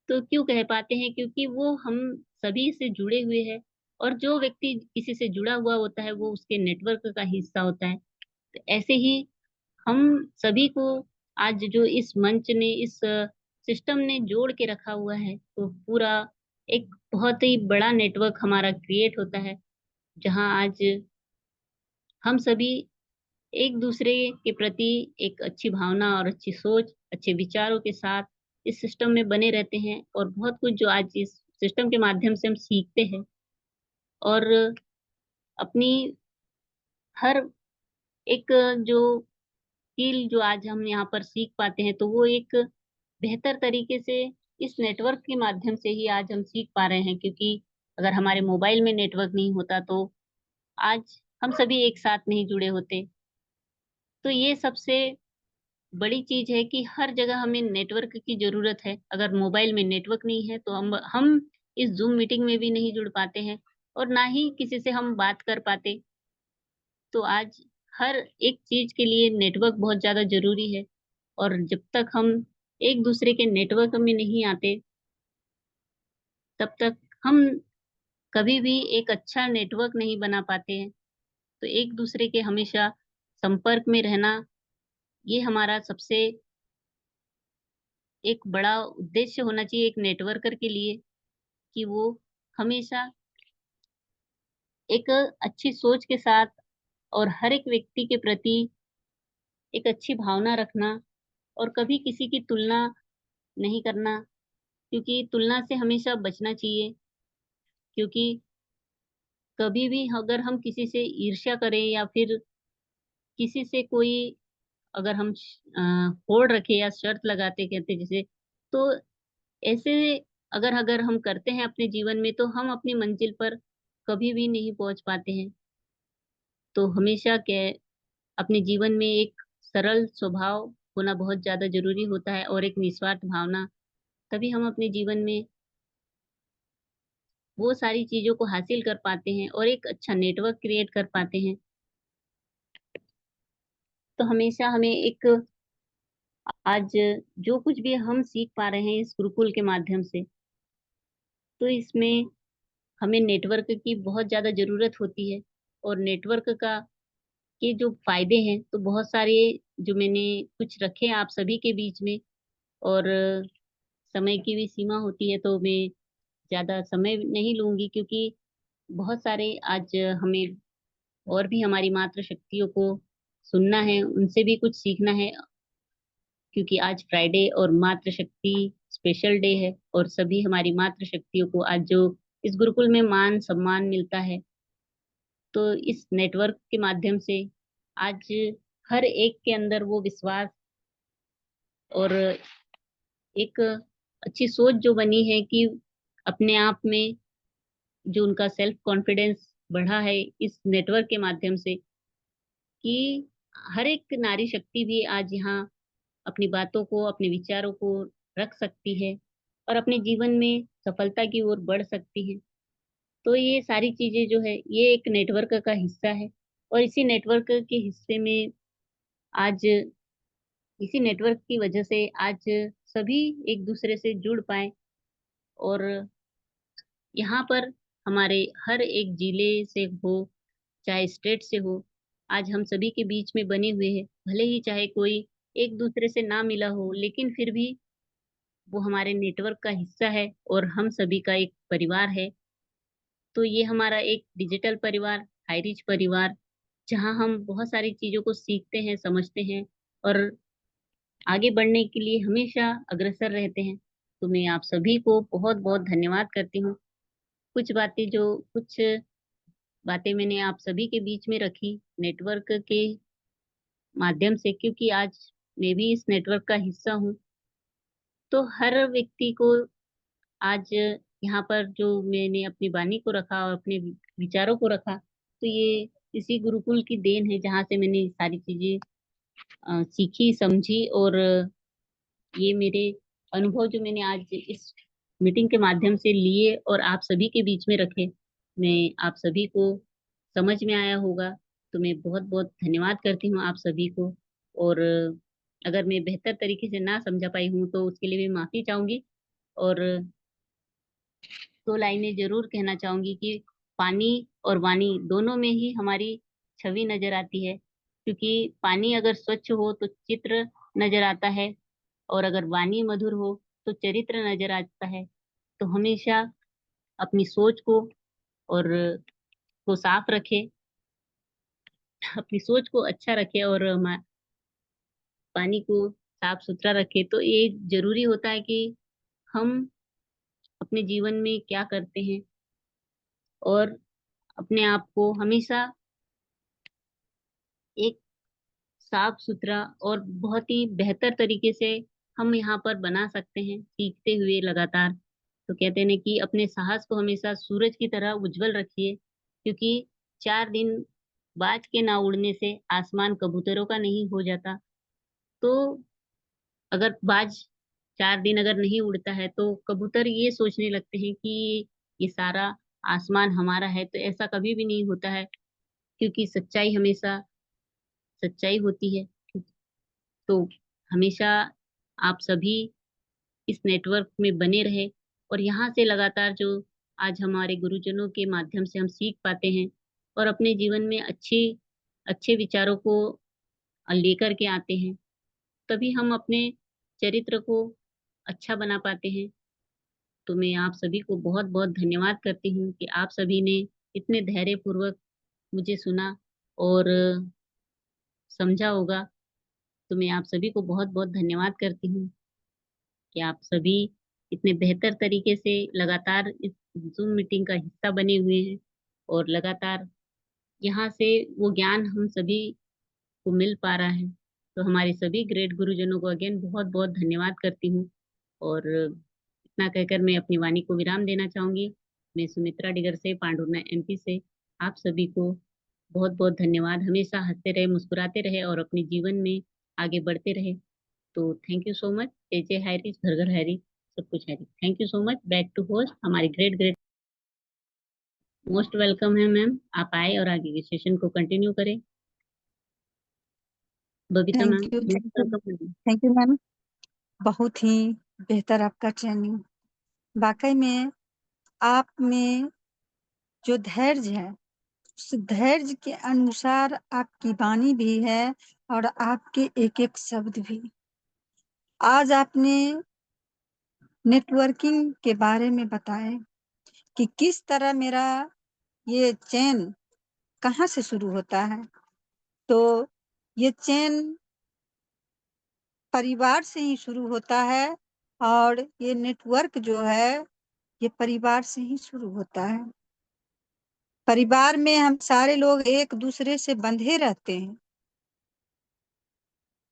तो क्यों कह पाते हैं? क्योंकि वो हम सभी से जुड़े हुए हैं और जो व्यक्ति किसी से जुड़ा हुआ होता है वो उसके नेटवर्क का हिस्सा होता है। तो ऐसे ही हम सभी को आज जो इस मंच ने, इस सिस्टम ने जोड़ के रखा हुआ है, तो पूरा एक बहुत ही बड़ा नेटवर्क हमारा क्रिएट होता है, जहाँ आज हम सभी एक दूसरे के प्रति एक अच्छी भावना और अच्छी सोच, अच्छे विचारों के साथ इस सिस्टम में बने रहते हैं, और बहुत कुछ जो आज इस सिस्टम के माध्यम से हम सीखते हैं, और अपनी हर एक जो स्किल जो आज हम यहाँ पर सीख पाते हैं, तो वो एक बेहतर तरीके से इस नेटवर्क के माध्यम से ही आज हम सीख पा रहे हैं, क्योंकि अगर हमारे मोबाइल में नेटवर्क नहीं होता तो आज हम सभी एक साथ नहीं जुड़े होते। तो ये सबसे बड़ी चीज है कि हर जगह हमें नेटवर्क की जरूरत है। अगर मोबाइल में नेटवर्क नहीं है तो हम इस जूम मीटिंग में भी नहीं जुड़ पाते हैं, और ना ही किसी से हम बात कर पाते। तो आज हर एक चीज के लिए नेटवर्क बहुत ज्यादा जरूरी है, और जब तक हम एक दूसरे के नेटवर्क में नहीं आते, तब तक हम कभी भी एक अच्छा नेटवर्क नहीं बना पाते हैं। तो एक दूसरे के हमेशा संपर्क में रहना, ये हमारा सबसे एक बड़ा उद्देश्य होना चाहिए एक नेटवर्कर के लिए, कि वो हमेशा एक अच्छी सोच के साथ और हर एक व्यक्ति के प्रति एक अच्छी भावना रखना, और कभी किसी की तुलना नहीं करना, क्योंकि तुलना से हमेशा बचना चाहिए। क्योंकि कभी भी अगर हम किसी से ईर्ष्या करें, या फिर किसी से कोई अगर हम होड़ रखे या शर्त लगाते कहते जैसे, तो ऐसे अगर अगर हम करते हैं अपने जीवन में, तो हम अपनी मंजिल पर कभी भी नहीं पहुंच पाते हैं। तो हमेशा क्या अपने जीवन में एक सरल स्वभाव होना बहुत ज्यादा जरूरी होता है, और एक निस्वार्थ भावना, तभी हम अपने जीवन में वो सारी चीजों को हासिल कर पाते हैं और एक अच्छा नेटवर्क क्रिएट कर पाते हैं। तो हमेशा हमें एक आज जो कुछ भी हम सीख पा रहे हैं इस गुरुकुल के माध्यम से, तो इसमें हमें नेटवर्क की बहुत ज्यादा जरूरत होती है। और नेटवर्क का के जो फायदे हैं तो बहुत सारे जो मैंने कुछ रखे हैं आप सभी के बीच में, और समय की भी सीमा होती है, तो मैं ज्यादा समय नहीं लूंगी, क्योंकि बहुत सारे आज हमें और भी हमारी मातृ शक्तियों को सुनना है, उनसे भी कुछ सीखना है, क्योंकि आज फ्राइडे और मातृ शक्ति स्पेशल डे है, और सभी हमारी मातृ शक्तियों को आज जो इस गुरुकुल में मान सम्मान मिलता है, तो इस नेटवर्क के माध्यम से आज हर एक के अंदर वो विश्वास और एक अच्छी सोच जो बनी है, कि अपने आप में जो उनका सेल्फ कॉन्फिडेंस बढ़ा है इस नेटवर्क के माध्यम से, कि हर एक नारी शक्ति भी आज यहाँ अपनी बातों को अपने विचारों को रख सकती है, और अपने जीवन में सफलता की ओर बढ़ सकती है। तो ये सारी चीजें जो है ये एक नेटवर्क का हिस्सा है, और इसी नेटवर्क के हिस्से में आज इसी नेटवर्क की वजह से आज सभी एक दूसरे से जुड़ पाए, और यहाँ पर हमारे हर एक जिले से हो चाहे स्टेट से हो, आज हम सभी के बीच में बने हुए हैं। भले ही चाहे कोई एक दूसरे से ना मिला हो, लेकिन फिर भी वो हमारे नेटवर्क का हिस्सा है, और हम सभी का एक परिवार है। तो ये हमारा एक डिजिटल परिवार, हाईरिच परिवार, जहाँ हम बहुत सारी चीजों को सीखते हैं, समझते हैं, और आगे बढ़ने के लिए हमेशा अग्रसर रहते हैं। तो मैं आप सभी को बहुत बहुत धन्यवाद करती हूँ। कुछ बातें मैंने आप सभी के बीच में रखी नेटवर्क के माध्यम से, क्योंकि आज मैं भी इस नेटवर्क का हिस्सा हूँ। तो हर व्यक्ति को आज यहाँ पर जो मैंने अपनी वाणी को रखा और अपने विचारों को रखा, तो ये इसी गुरुकुल की देन है, जहाँ से मैंने सारी चीजें सीखी समझी, और ये मेरे अनुभव जो मैंने आज इस मीटिंग के माध्यम से लिए और आप सभी के बीच में रखे, मैं आप सभी को समझ में आया होगा। तो मैं बहुत बहुत धन्यवाद करती हूँ आप सभी को, और अगर मैं बेहतर तरीके से ना समझा पाई हूँ तो उसके लिए मैं माफी चाहूंगी। और दो लाइनें जरूर कहना चाहूंगी कि पानी और वाणी दोनों में ही हमारी छवि नजर आती है, क्योंकि पानी अगर स्वच्छ हो तो चित्र नजर आता है, और अगर वाणी मधुर हो तो चरित्र नजर आता है। तो हमेशा अपनी सोच को और को साफ रखे, अपनी सोच को अच्छा रखे और पानी को साफ सुथरा रखे। तो ये जरूरी होता है कि हम अपने जीवन में क्या करते हैं और अपने आप को हमेशा एक साफ सुथरा और बहुत ही बेहतर तरीके से हम यहाँ पर बना सकते हैं, सीखते हुए लगातार। तो कहते हैं ना कि अपने साहस को हमेशा सूरज की तरह उज्जवल रखिए, क्योंकि 4 दिन बाज के ना उड़ने से आसमान कबूतरों का नहीं हो जाता। तो अगर बाज 4 दिन अगर नहीं उड़ता है तो कबूतर ये सोचने लगते हैं कि ये सारा आसमान हमारा है। तो ऐसा कभी भी नहीं होता है, क्योंकि सच्चाई हमेशा सच्चाई होती है। तो हमेशा आप सभी इस नेटवर्क में बने रहे और यहाँ से लगातार जो आज हमारे गुरुजनों के माध्यम से हम सीख पाते हैं और अपने जीवन में अच्छे अच्छे विचारों को लेकर के आते हैं, तभी हम अपने चरित्र को अच्छा बना पाते हैं। तो मैं आप सभी को बहुत बहुत धन्यवाद करती हूँ कि आप सभी ने इतने धैर्य पूर्वक मुझे सुना और समझा होगा। तो मैं आप सभी को बहुत बहुत धन्यवाद करती हूँ कि आप सभी इतने बेहतर तरीके से लगातार इस जूम मीटिंग का हिस्सा बने हुए हैं और लगातार यहाँ से वो ज्ञान हम सभी को मिल पा रहा है। तो हमारे सभी ग्रेट गुरुजनों को अगेन बहुत बहुत धन्यवाद करती हूँ और इतना कहकर मैं अपनी वाणी को विराम देना चाहूंगी। मैं सुमित्रा डिगर से, पांडुर्ना एमपी से, आप सभी को बहुत बहुत धन्यवाद। हमेशा हंसते रहे, मुस्कुराते रहे और अपने जीवन में आगे बढ़ते रहे। तो थैंक यू सो मच। जय जय हैरी, घर घर हैरी, सब कुछ हैरी। Thank you so much. Back to host हमारी ग्रेट ग्रेट मोस्ट वेलकम है मैम, आप आए और आगे के सेशन को कंटिन्यू करें। Babita thank ma'am you, most thank you, welcome है। Thank you ma'am. बहुत ही बेहतर आपका ट्रेनिंग। वाकई में आप में जो धैर्य है, उस धैर्य के अनुसार आपकी वाणी भी है और आपके एक एक शब्द भी। आज आपने नेटवर्किंग के बारे में बताएं कि किस तरह मेरा ये चेन कहाँ से शुरू होता है। तो ये चेन परिवार से ही शुरू होता है और ये नेटवर्क जो है ये परिवार से ही शुरू होता है। परिवार में हम सारे लोग एक दूसरे से बंधे रहते हैं,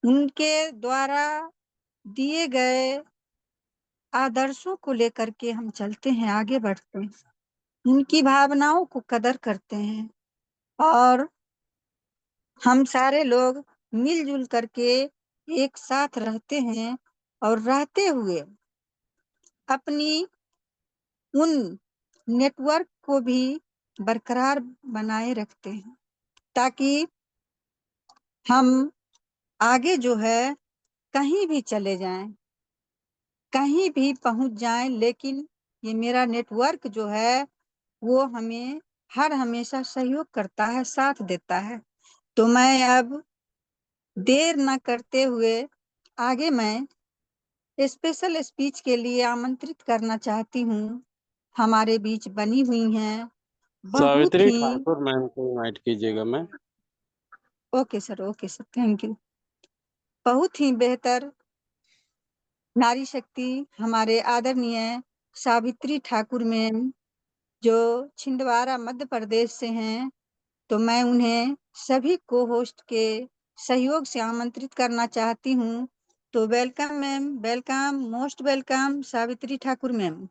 उनके द्वारा दिए गए आदर्शों को लेकर के हम चलते हैं, आगे बढ़ते हैं, उनकी भावनाओं को कदर करते हैं और हम सारे लोग मिलजुल करके एक साथ रहते हैं और रहते हुए अपनी उन नेटवर्क को भी बरकरार बनाए रखते हैं, ताकि हम आगे जो है कहीं भी चले जाएं, कहीं भी पहुंच जाएं, लेकिन ये मेरा नेटवर्क जो है वो हमें हर हमेशा सहयोग करता है, साथ देता है। तो मैं अब देर न करते हुए आगे मैं स्पेशल स्पीच के लिए आमंत्रित करना चाहती हूँ। हमारे बीच बनी हुई हैं बहुत सावित्री ही। ठाकुर मैम को इनवाइट कीजिएगा ma'am. Okay sir, thank you. बहुत ही बेहतर नारी शक्ति हमारे आदरणीय सावित्री ठाकुर मैम, जो छिंदवाड़ा मध्य प्रदेश से हैं। तो मैं उन्हें सभी को होस्ट के सहयोग से आमंत्रित करना चाहती हूँ। तो welcome ma'am, welcome, most welcome Savitri Thakur ma'am.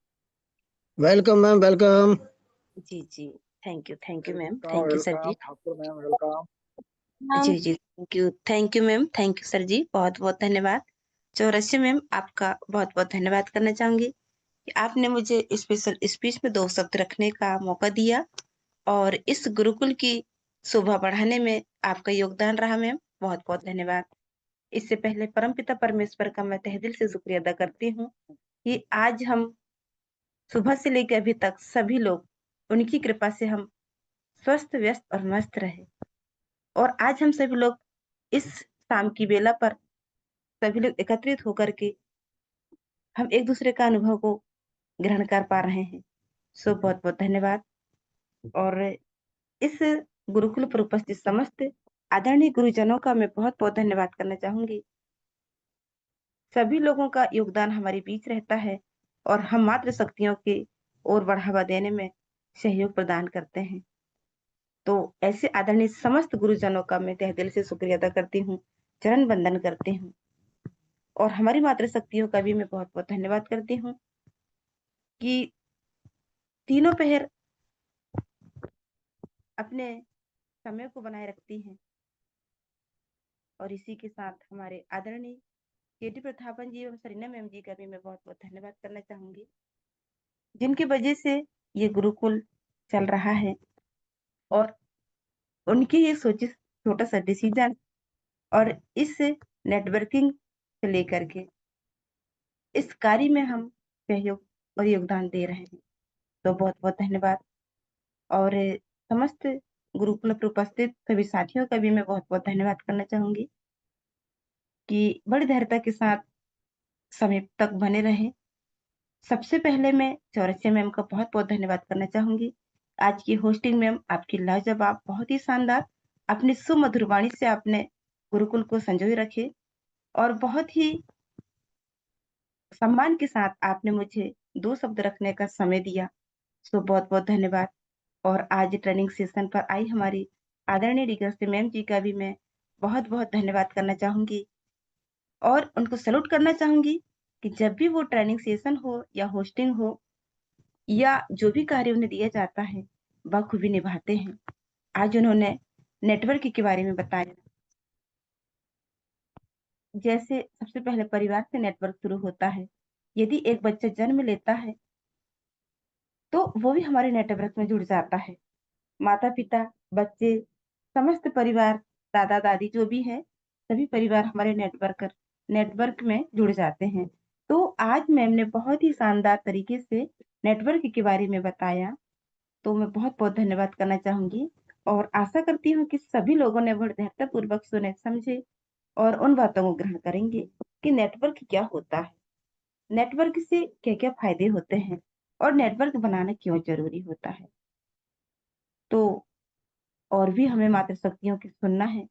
Welcome ma'am, welcome. जी जी, thank you ma'am, thank you sir जी। Thakur ma'am welcome. जी जी, thank you ma'am, thank you sir जी, बहुत बहुत धन्यवाद। चौरसिया मैम, आपका बहुत बहुत धन्यवाद करना चाहूंगी कि आपने मुझे स्पेशल स्पीच में 2 शब्द रखने का मौका दिया और इस गुरुकुल की शोभा बढ़ाने में आपका योगदान रहा मैम, बहुत बहुत धन्यवाद। इससे पहले परमपिता परमेश्वर का मैं तहे दिल से शुक्रिया अदा करती हूँ कि आज हम सुबह से लेकर अभी तक सभी लोग, उनकी कृपा से हम स्वस्थ, व्यस्त और मस्त रहे और आज हम सभी लोग इस शाम की बेला पर सभी लोग एकत्रित होकर के हम एक दूसरे का अनुभव को ग्रहण कर पा रहे हैं। सो बहुत बहुत धन्यवाद। और इस गुरुकुल पर उपस्थित समस्त आदरणीय गुरुजनों का मैं बहुत बहुत धन्यवाद करना चाहूंगी। सभी लोगों का योगदान हमारे बीच रहता है और हम मातृ शक्तियों के ओर बढ़ावा देने में सहयोग प्रदान करते हैं। तो ऐसे आदरणीय समस्त गुरुजनों का मैं तहे दिल से शुक्रिया अदा करती हूँ, चरण वंदन करती हूँ। और हमारी मातृ शक्तियों का भी मैं बहुत बहुत धन्यवाद करती हूँ कि तीनों पहर अपने समय को बनाए रखती हैं। और इसी के साथ हमारे आदरणीय केटी प्रथापन जी एवं सरीना मैम जी का भी मैं बहुत बहुत धन्यवाद करना चाहूंगी, जिनकी वजह से ये गुरुकुल चल रहा है। और उनकी ये सोची छोटा सा डिसीजन और इस नेटवर्किंग से लेकर के इस कार्य में हम सहयोग और योगदान दे रहे हैं, तो बहुत बहुत धन्यवाद। और समस्त गुरुकुल पर उपस्थित सभी साथियों का भी मैं बहुत बहुत धन्यवाद करना चाहूंगी कि बड़ी धैर्यता के साथ समय तक बने रहे। सबसे पहले मैं चौरसिया मैम का बहुत बहुत धन्यवाद करना चाहूंगी। आज की होस्टिंग मैम आपकी लाजवाब, बहुत ही शानदार, अपनी सुमधुर वाणी से आपने गुरुकुल को संजोए रखे और बहुत ही सम्मान के साथ आपने मुझे 2 शब्द रखने का समय दिया। सो बहुत बहुत धन्यवाद। और आज ट्रेनिंग सेशन पर आई हमारी आदरणीय डिग्री मैम जी का भी मैं बहुत बहुत धन्यवाद करना चाहूंगी और उनको सैल्यूट करना चाहूंगी कि जब भी वो ट्रेनिंग सेशन हो या होस्टिंग हो या जो भी कार्य उन्हें दिया जाता है बखूबी निभाते हैं। आज उन्होंने नेटवर्क के बारे में बताया। जैसे सबसे पहले परिवार से नेटवर्क शुरू होता है। यदि एक बच्चा जन्म लेता है तो वो भी हमारे नेटवर्क में जुड़ जाता है। माता पिता, बच्चे, समस्त परिवार, दादा दादी जो भी है, सभी परिवार हमारे नेटवर्क में जुड़ जाते हैं। तो आज मैम ने बहुत ही शानदार तरीके से नेटवर्क के बारे में बताया, तो मैं बहुत बहुत धन्यवाद करना चाहूंगी और आशा करती हूँ कि सभी लोगों ने धैर्यता पूर्वक सुने, समझे और उन बातों को ग्रहण करेंगे कि नेटवर्क क्या होता है, नेटवर्क से क्या क्या फायदे होते हैं और नेटवर्क बनाना क्यों जरूरी होता है। तो और भी हमें मातृ शक्तियों की सुनना है,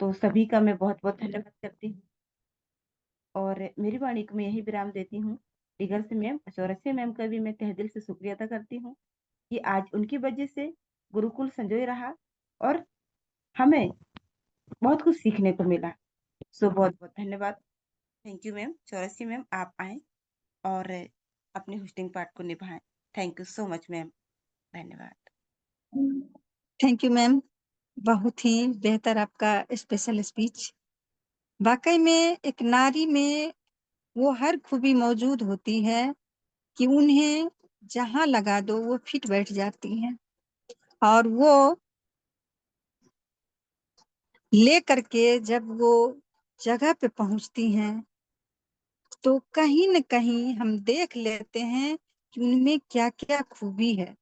तो सभी का मैं बहुत बहुत धन्यवाद करती हूँ और मेरी वाणी को मैं यही विराम देती हूँ। डिगर से मैम, चौरसिया मैम का भी मैं तहे दिल से शुक्रिया अदा करती हूँ कि आज उनकी वजह से गुरुकुल संजोए रहा और हमें बहुत कुछ सीखने को मिला। सो बहुत बहुत धन्यवाद। Thank you ma'am. Chaurasia ma'am, आप आए और अपने होस्टिंग पार्ट को निभाएं। Thank you so much ma'am. धन्यवाद। थैंक यू मैम, बहुत ही बेहतर आपका स्पेशल स्पीच। वाकई में एक नारी में वो हर खूबी मौजूद होती है कि उन्हें जहां लगा दो वो फिट बैठ जाती हैं और वो ले करके जब वो जगह पे पहुंचती हैं तो कहीं न कहीं हम देख लेते हैं कि उनमें क्या-क्या खूबी है।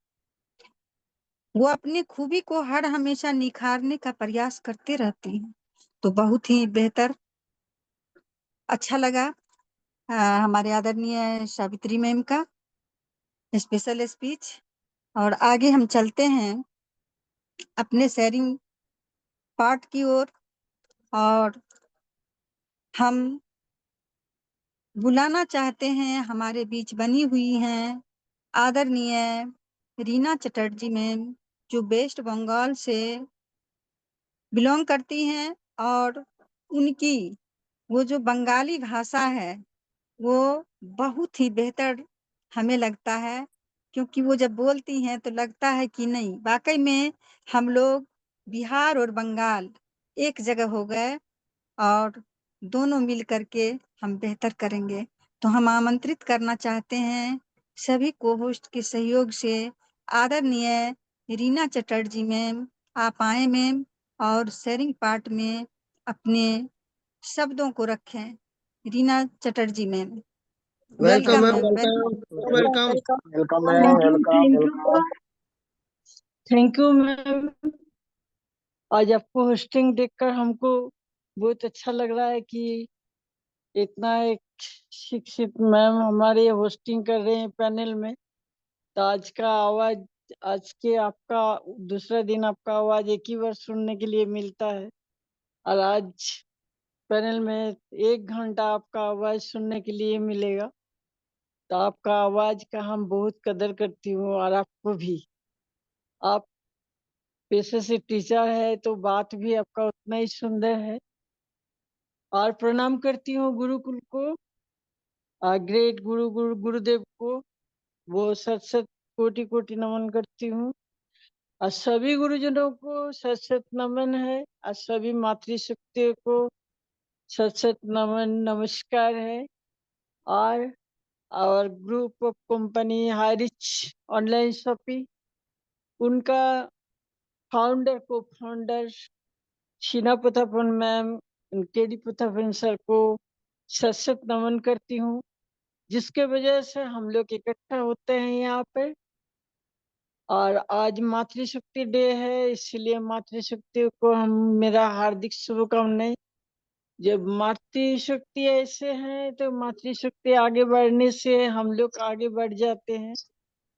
वो अपनी खूबी को हर हमेशा निखारने का प्रयास करते रहती हैं। तो बहुत ही बेहतर, अच्छा लगा हमारे आदरणीय सावित्री मैम का स्पेशल स्पीच। और आगे हम चलते हैं अपने शेयरिंग पार्ट की ओर और हम बुलाना चाहते हैं, हमारे बीच बनी हुई हैं आदरणीय रीना चटर्जी मैम, जो वेस्ट बंगाल से बिलोंग करती हैं और उनकी वो जो बंगाली भाषा है वो बहुत ही बेहतर हमें लगता है, क्योंकि वो जब बोलती हैं तो लगता है कि नहीं, वाकई में हम लोग बिहार और बंगाल एक जगह हो गए और दोनों मिल करके हम बेहतर करेंगे। तो हम आमंत्रित करना चाहते हैं सभी को होस्ट के सहयोग से आदरणीय रीना चटर्जी मैम, आप आए मैम और शेयरिंग पार्ट में अपने शब्दों को रखें। Reena Chatterjee ma'am, welcome welcome ma'am, ma'am, welcome welcome. Welcome ma'am, welcome welcome. Thank you ma'am. आज आपको होस्टिंग देखकर हमको बहुत अच्छा लग रहा है कि इतना एक शिक्षित मैम हमारे होस्टिंग कर रहे हैं पैनल में। तो आज के आपका दूसरा दिन आपका आवाज एक ही बार सुनने के लिए मिलता है, और आज पैनल में 1 घंटा आपका आवाज सुनने के लिए मिलेगा। तो आपका आवाज का हम बहुत कदर करती हूँ, और आपको भी। आप पेशे से टीचर है तो बात भी आपका उतना ही सुंदर है। और प्रणाम करती हूँ गुरुकुल को, ग्रेट गुरुदेव को, वो सत सत कोटि कोटि नमन करती हूँ। और सभी गुरुजनों को सत सत नमन है, और सभी मातृशक्तियों को सत सत नमन नमस्कार है। और group of company high rich online shopping, उनका founder Sheena Prathapan ma'am, KD Prathapan sir को सत सत नमन करती हूँ, जिसके वजह से हम लोग इकट्ठा होते हैं यहाँ पे। और आज मातृशक्ति डे है, इसलिए मातृशक्ति को हम मेरा हार्दिक शुभकामनाएं। जब मातृशक्ति ऐसे हैं तो मातृशक्ति आगे बढ़ने से हम लोग आगे बढ़ जाते हैं।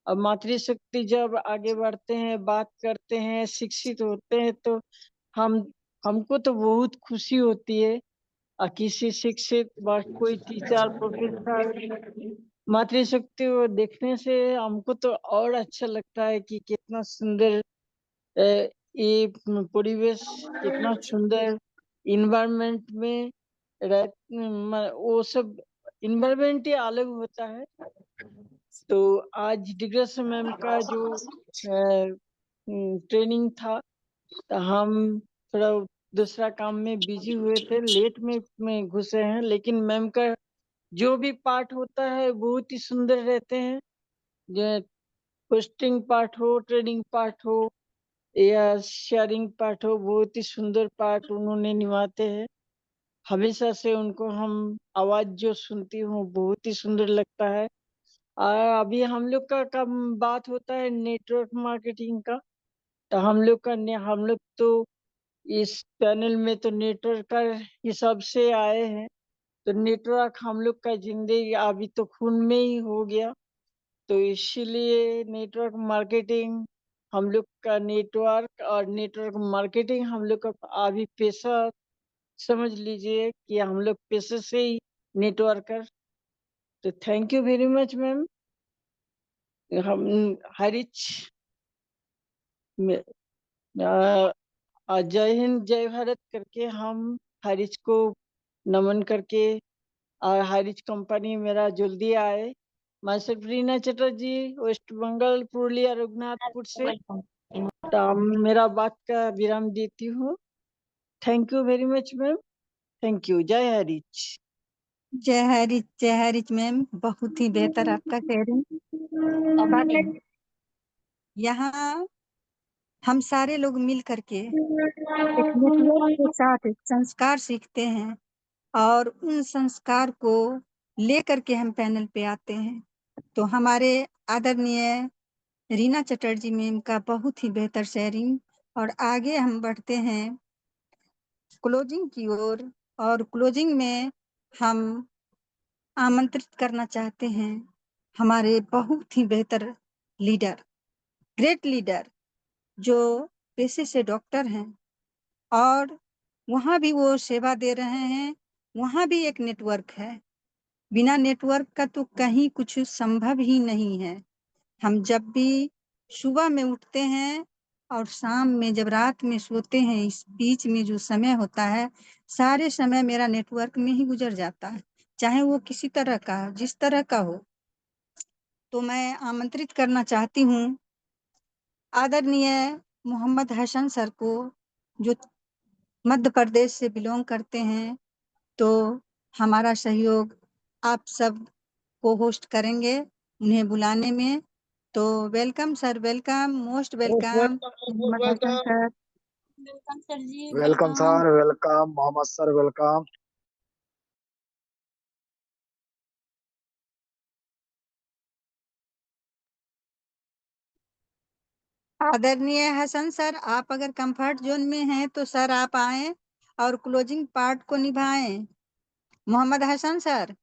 और मातृशक्ति जब आगे बढ़ते हैं, बात करते हैं, शिक्षित होते हैं, तो हम हमको तो बहुत खुशी होती है। और किसी शिक्षित कोई टीचर प्रोफेसर मातृशक्ति को देखने से हमको तो और अच्छा लगता है कि कितना सुंदर ये परिवेश, कितना सुंदर इन्वायरमेंट में वो सब इन्वायरमेंट ही अलग होता है। तो आज डिग्रस मैम का जो ट्रेनिंग था, तो हम थोड़ा दूसरा काम में बिजी हुए थे, लेट में घुसे हैं, लेकिन मैम का जो भी पार्ट होता है बहुत ही सुंदर रहते हैं। जो होस्टिंग पार्ट हो, ट्रेनिंग पार्ट हो, या शेयरिंग पार्ट हो, बहुत ही सुंदर पार्ट उन्होंने निभाते हैं। हमेशा से उनको हम आवाज जो सुनती हूँ बहुत ही सुंदर लगता है। और अभी हम लोग का कम बात होता है नेटवर्क मार्केटिंग का। तो हम लोग तो इस पैनल में तो नेटवर्क का हिसाब से आए हैं। तो नेटवर्क हम लोग का जिंदगी अभी तो खून में ही हो गया। तो इसीलिए नेटवर्क मार्केटिंग हम लोग का नेटवर्क मार्केटिंग हम लोग का अभी पेशा समझ लीजिए कि हम लोग पेशे से ही नेटवर्कर। तो thank you very much ma'am. हम हरिच जय हिंद जय भारत करके हम हरिच को नमन करके, और हरिच कंपनी मेरा जल्दी आए। मैं रीना चटर्जी, वेस्ट बंगाल, पुरुलिया रघुनाथपुर से मेरा बात का विराम देती हूँ। Thank you very much ma'am. Thank you. जय हरिच। जय हरिच मैम, बहुत ही बेहतर आपका शेयरिंग। पर यहाँ हम सारे लोग मिल करके एक नेटवर्क के साथ एक संस्कार सीखते हैं, और उन संस्कार को लेकर के हम पैनल पे आते हैं। तो हमारे आदरणीय रीना चटर्जी मैम का बहुत ही बेहतर शेयरिंग, और आगे हम बढ़ते हैं क्लोजिंग की ओर। और क्लोजिंग में हम आमंत्रित करना चाहते हैं हमारे बहुत ही बेहतर लीडर, ग्रेट लीडर, जो पेशे से डॉक्टर हैं, और वहाँ भी वो सेवा दे रहे हैं। वहाँ भी एक नेटवर्क है, बिना नेटवर्क का तो कहीं कुछ संभव ही नहीं है। हम जब भी सुबह में उठते हैं और शाम में जब रात में सोते हैं, इस बीच में जो समय होता है, सारे समय मेरा नेटवर्क में ही गुजर जाता है, चाहे वो किसी तरह का जिस तरह का हो। तो मैं आमंत्रित करना चाहती हूँ आदरणीय मोहम्मद हसन सर को, जो मध्य प्रदेश से बिलोंग करते हैं। तो हमारा सहयोग आप सब को होस्ट करेंगे उन्हें बुलाने में। तो welcome sir, welcome, most welcome Mohammad Hasan sir. Welcome sir जी, welcome sir, welcome Mohammad sir, welcome. आदरणीय हसन सर, आप अगर कंफर्ट जोन में हैं तो सर आप आएं और क्लोजिंग पार्ट को निभाएं। मोहम्मद हसन सर।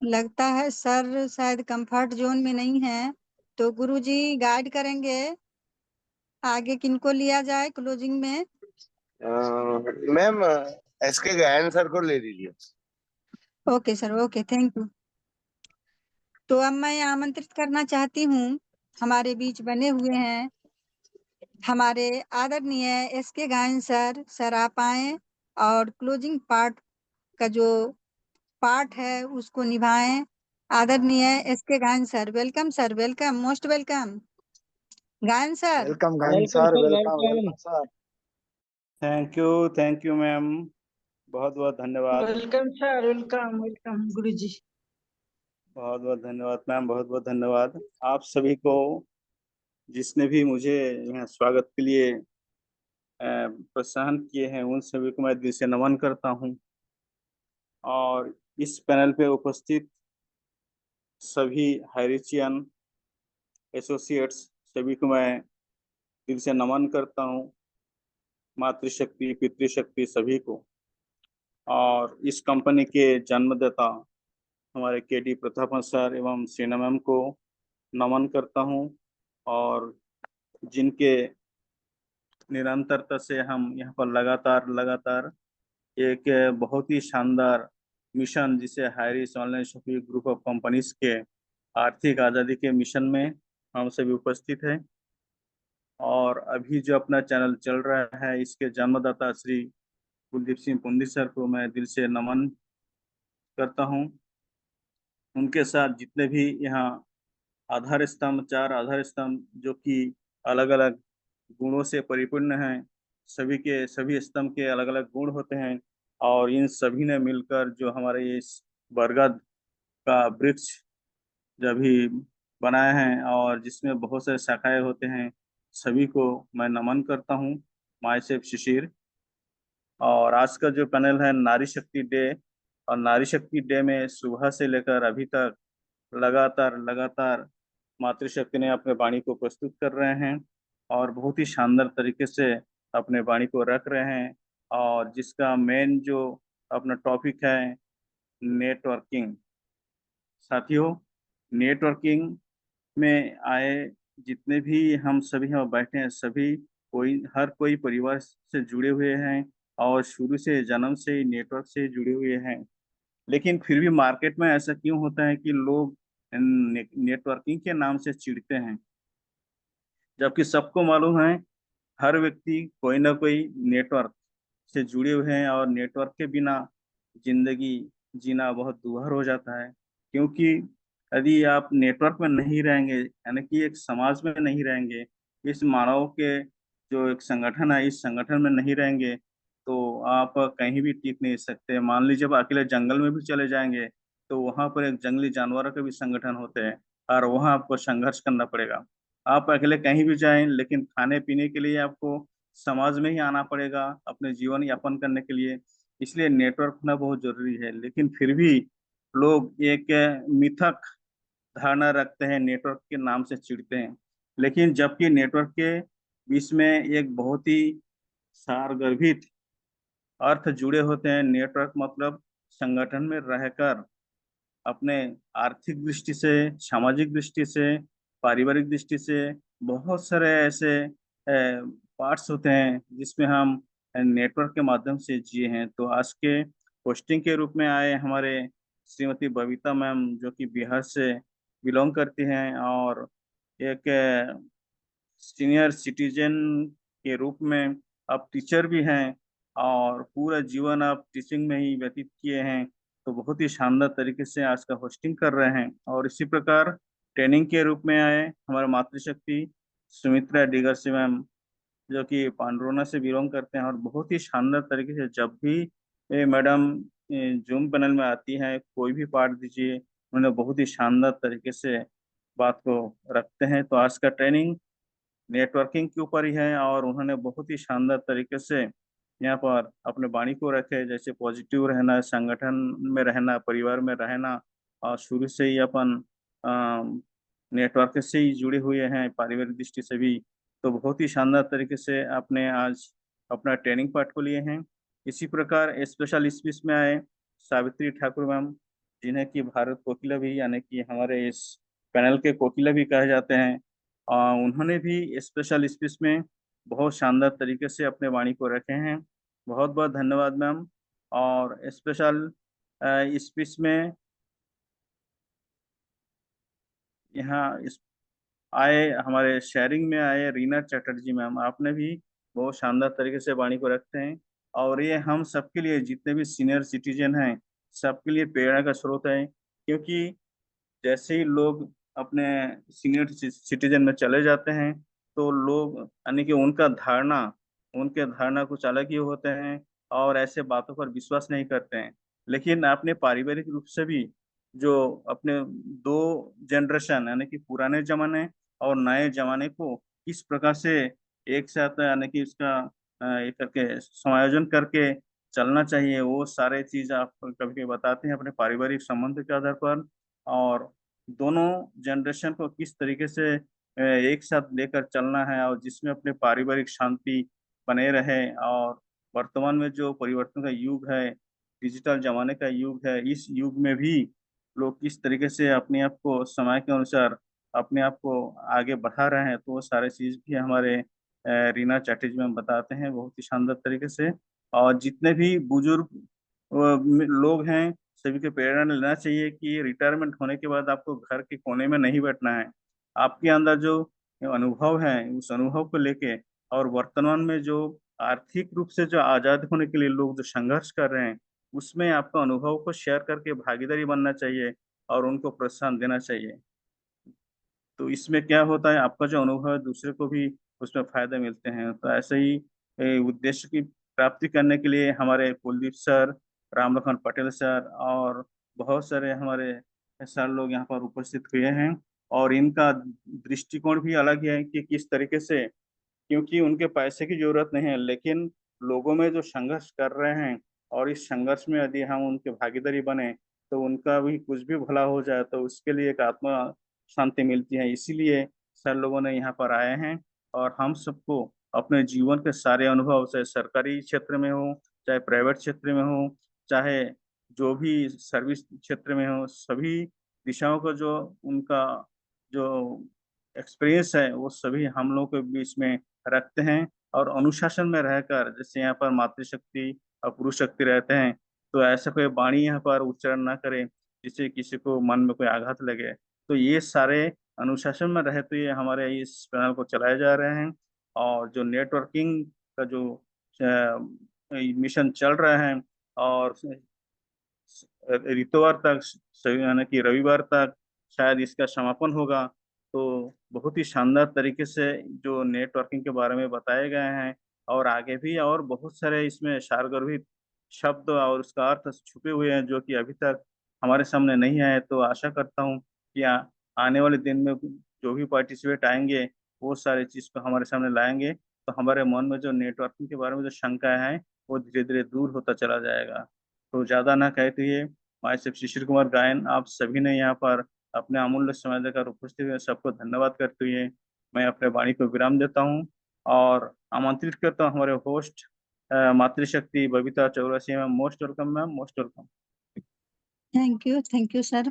लगता है सर शायद कंफर्ट जोन में नहीं है, तो गुरुजी गाइड करेंगे आगे किनको लिया जाए क्लोजिंग में। मैम एसके गायन सर को ले लीजिए। Okay sir, okay, thank you. तो अब मैं आमंत्रित करना चाहती हूँ, हमारे बीच बने हुए हैं हमारे आदरणीय एसके गायन सर। सर आप आए और क्लोजिंग पार्ट का जो पार्ट है उसको निभाएं। आदरणीय एसके गायन sir, welcome sir, welcome, most welcome गायन सर। वेलकम गायन welcome sir, sir, welcome welcome. Welcome sir. Thank you ma'am, बहुत बहुत धन्यवाद। वेलकम सर, वेलकम वेलकम गुरुजी। बहुत बहुत धन्यवाद मैम, बहुत बहुत धन्यवाद आप सभी को, जिसने भी मुझे यहाँ स्वागत के लिए प्रोत्साहन किए हैं, उन सभी को मैं दिल से नमन करता हूँ। और इस पैनल पे उपस्थित सभी हैरिचियन एसोसिएट्स सभी को मैं दिल से नमन करता हूँ, मातृशक्ति पितृशक्ति सभी को। और इस कंपनी के जन्मदाता हमारे केडी प्रतापन सर एवं सेना मैम को नमन करता हूँ, और जिनके निरंतरता से हम यहाँ पर लगातार लगातार एक बहुत ही शानदार मिशन, जिसे Highrich online shopping group of companies के आर्थिक आज़ादी के मिशन में हम सभी उपस्थित हैं। और अभी जो अपना चैनल चल रहा है, इसके जन्मदाता श्री कुलदीप सिंह पुंदी सर को मैं दिल से नमन करता हूँ। उनके साथ जितने भी यहाँ आधार स्तंभ, 4 आधार स्तंभ जो कि अलग अलग गुणों से परिपूर्ण हैं, सभी के सभी स्तंभ के अलग अलग गुण होते हैं, और इन सभी ने मिलकर जो हमारे ये इस बरगद का वृक्ष जब भी बनाए हैं, और जिसमें बहुत सारे शाखाएं होते हैं, सभी को मैं नमन करता हूँ। माई सेफ शिशिर। और आज का जो पैनल है नारी शक्ति डे, और नारी शक्ति डे में सुबह से लेकर अभी तक लगातार लगातार मातृशक्ति ने अपने वाणी को प्रस्तुत कर रहे हैं, और बहुत ही शानदार तरीके से अपने वाणी को रख रहे हैं। और जिसका मेन जो अपना टॉपिक है नेटवर्किंग। साथियों, नेटवर्किंग में आए जितने भी हम सभी यहाँ बैठे हैं, सभी कोई हर कोई परिवार से जुड़े हुए हैं, और शुरू से जन्म से ही नेटवर्क से जुड़े हुए हैं। लेकिन फिर भी मार्केट में ऐसा क्यों होता है कि लोग नेटवर्किंग के नाम से चिढ़ते हैं, जबकि सबको मालूम है हर व्यक्ति कोई ना कोई नेटवर्क से जुड़े हुए हैं, और नेटवर्क के बिना जिंदगी जीना बहुत दुभर हो जाता है। क्योंकि यदि आप नेटवर्क में नहीं रहेंगे, यानी कि एक समाज में नहीं रहेंगे, इस मानव के जो एक संगठन है, इस संगठन में नहीं रहेंगे, तो आप कहीं भी टिक नहीं सकते। मान लीजिए आप अकेले जंगल में भी चले जाएंगे, तो वहां पर एक जंगली जानवरों के भी संगठन होते हैं, और वहां आपको संघर्ष करना पड़ेगा। आप अकेले कहीं भी जाएं, लेकिन खाने पीने के लिए आपको समाज में ही आना पड़ेगा अपने जीवन यापन करने के लिए। इसलिए नेटवर्क होना बहुत जरूरी है। लेकिन फिर भी लोग एक मिथक धारणा रखते हैं, नेटवर्क के नाम से चिढ़ते हैं। लेकिन जबकि नेटवर्क के बीच में एक बहुत ही सारगर्भित अर्थ जुड़े होते हैं। नेटवर्क मतलब संगठन में रहकर अपने आर्थिक दृष्टि से, सामाजिक दृष्टि से, पारिवारिक दृष्टि से बहुत सारे ऐसे पार्ट्स होते हैं जिसमें हम नेटवर्क के माध्यम से जिए हैं। तो आज के पोस्टिंग के रूप में आए हमारे श्रीमती बबीता मैम, जो कि बिहार से बिलोंग करती हैं, और एक सीनियर सिटीजन के रूप में आप टीचर भी हैं, और पूरा जीवन आप टीचिंग में ही व्यतीत किए हैं। तो बहुत ही शानदार तरीके से आज का होस्टिंग कर रहे हैं। और इसी प्रकार ट्रेनिंग के रूप में आए हमारे मातृशक्ति सुमित्रा डिगरसी मैम, जो कि पांडुरोना से बिलोंग करते हैं, और बहुत ही शानदार तरीके से जब भी मैडम जूम पैनल में आती हैं, कोई भी पार्ट दीजिए, उन्हें बहुत ही शानदार तरीके से बात को रखते हैं। तो आज का ट्रेनिंग नेटवर्किंग के ऊपर ही है, और उन्होंने बहुत ही शानदार तरीके से यहाँ पर अपने वाणी को रखे, जैसे पॉजिटिव रहना, संगठन में रहना, परिवार में रहना, और शुरू से ही अपन नेटवर्क से ही जुड़े हुए हैं पारिवारिक दृष्टि से भी। तो बहुत ही शानदार तरीके से आपने आज अपना ट्रेनिंग पार्ट को लिए हैं। इसी प्रकार स्पेशल स्पीच में आए सावित्री ठाकुर मैम, जिन्हें कि भारत कोकिला भी यानी कि हमारे इस पैनल के कोकिला भी कहे जाते हैं, उन्होंने भी स्पेशल स्पीच में बहुत शानदार तरीके से अपने वाणी को रखे हैं। बहुत बहुत धन्यवाद मैम। और स्पेशल स्पीच में यहाँ इस आए हमारे शेयरिंग में आए रीना चटर्जी मैम, आपने भी बहुत शानदार तरीके से वाणी को रखते हैं। और ये हम सबके लिए, जितने भी सीनियर सिटीजन हैं, सबके लिए प्रेरणा का स्रोत है। क्योंकि जैसे ही लोग अपने सीनियर सिटीजन में चले जाते हैं, तो लोग यानी कि उनके धारणा कुछ अलग ही होते हैं और ऐसे बातों पर विश्वास नहीं करते हैं। लेकिन अपने पारिवारिक रूप से भी जो अपने दो जनरेशन यानी कि पुराने जमाने और नए जमाने को किस प्रकार से एक साथ यानी कि इसका एक करके समायोजन करके चलना चाहिए, वो सारे चीज आप कभी कभी बताते हैं अपने पारिवारिक संबंध के आधार पर। और दोनों जनरेशन को किस तरीके से एक साथ लेकर चलना है और जिसमें अपने पारिवारिक शांति बने रहे। और वर्तमान में जो परिवर्तन का युग है, डिजिटल जमाने का युग है, इस युग में भी लोग किस तरीके से अपने आप को समय के अनुसार अपने आप को आगे बढ़ा रहे हैं, तो वो सारे चीज भी हमारे रीना चैटर्जी में बताते हैं बहुत ही शानदार तरीके से। और जितने भी बुजुर्ग लोग हैं, सभी को प्रेरणा लेना चाहिए कि रिटायरमेंट होने के बाद आपको घर के कोने में नहीं बैठना है। आपके अंदर जो अनुभव है, उस अनुभव को लेके और वर्तमान में जो आर्थिक रूप से जो आजाद होने के लिए लोग जो संघर्ष कर रहे हैं, उसमें आपका अनुभव को शेयर करके भागीदारी बनना चाहिए और उनको प्रोत्साहन देना चाहिए। तो इसमें क्या होता है, आपका जो अनुभव है दूसरे को भी उसमें फायदे मिलते हैं। तो ऐसे ही उद्देश्य की प्राप्ति करने के लिए हमारे कुलदीप सर, राम लखन पटेल सर और बहुत सारे हमारे सर लोग यहाँ पर उपस्थित हुए हैं। और इनका दृष्टिकोण भी अलग है कि किस तरीके से, क्योंकि उनके पैसे की जरूरत नहीं है, लेकिन लोगों में जो संघर्ष कर रहे हैं और इस संघर्ष में यदि हम उनके भागीदारी बने तो उनका भी कुछ भी भला हो जाए, तो उसके लिए एक आत्मा शांति मिलती है। इसीलिए सर लोगों ने यहाँ पर आए हैं। और हम सबको अपने जीवन के सारे अनुभव, चाहे सरकारी क्षेत्र में हो, चाहे प्राइवेट क्षेत्र में हो, चाहे जो भी सर्विस क्षेत्र में हो, सभी दिशाओं का जो उनका जो एक्सपीरियंस है, वो सभी हम लोग के बीच में रखते हैं। और अनुशासन में रहकर, जैसे यहाँ पर मातृशक्ति और पुरुष शक्ति रहते हैं, तो ऐसा कोई वाणी यहाँ पर उच्चारण ना करे जिससे किसी को मन में कोई आघात लगे। तो ये सारे अनुशासन में रहते हुए हमारे इस पैनल को चलाए जा रहे हैं। और जो नेटवर्किंग का जो मिशन चल रहा है, और इतवार तक, यानी कि रविवार तक शायद इसका समापन होगा। तो बहुत ही शानदार तरीके से जो नेटवर्किंग के बारे में बताए गए हैं, और आगे भी और बहुत सारे इसमें सारगर्भित शब्द और उसका अर्थ छुपे हुए हैं जो कि अभी तक हमारे सामने नहीं आए। तो आशा करता हूँ कि आने वाले दिन में जो भी पार्टिसिपेट आएंगे, वो सारे चीज़ को हमारे सामने लाएंगे, तो हमारे मन में जो नेटवर्किंग के बारे में जो शंका है, वो धीरे धीरे दूर होता चला जाएगा। तो ज़्यादा ना कहते हुए, माय सेफ शिशिर कुमार गायन, आप सभी ने यहाँ पर अपने अमूल्य समय देकर उपस्थित हुए सबको धन्यवाद करते हुए मैं अपने वाणी को विराम देता हूँ। और आमंत्रित करता हूँ हमारे होस्ट मातृशक्ति बबीता चौरासी ma'am. Most welcome ma'am, most welcome. Thank you sir.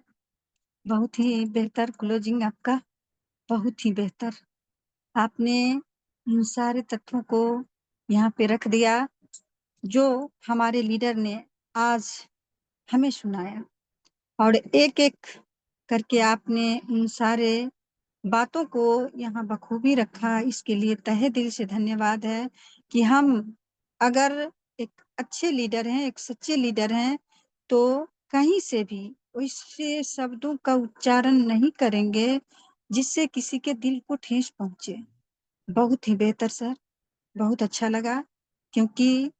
बहुत ही बेहतर क्लोजिंग आपका, बहुत ही बेहतर। आपने इन सारे तत्वों को यहाँ पे रख दिया जो हमारे लीडर ने आज हमें सुनाया, और एक एक करके आपने उन सारे बातों को यहाँ बखूबी रखा। इसके लिए तहे दिल से धन्यवाद है कि हम अगर एक अच्छे लीडर हैं, एक सच्चे लीडर हैं, तो कहीं से भी वैसे शब्दों का उच्चारण नहीं करेंगे जिससे किसी के दिल को ठेस पहुंचे। बहुत ही बेहतर सर, बहुत अच्छा लगा। क्योंकि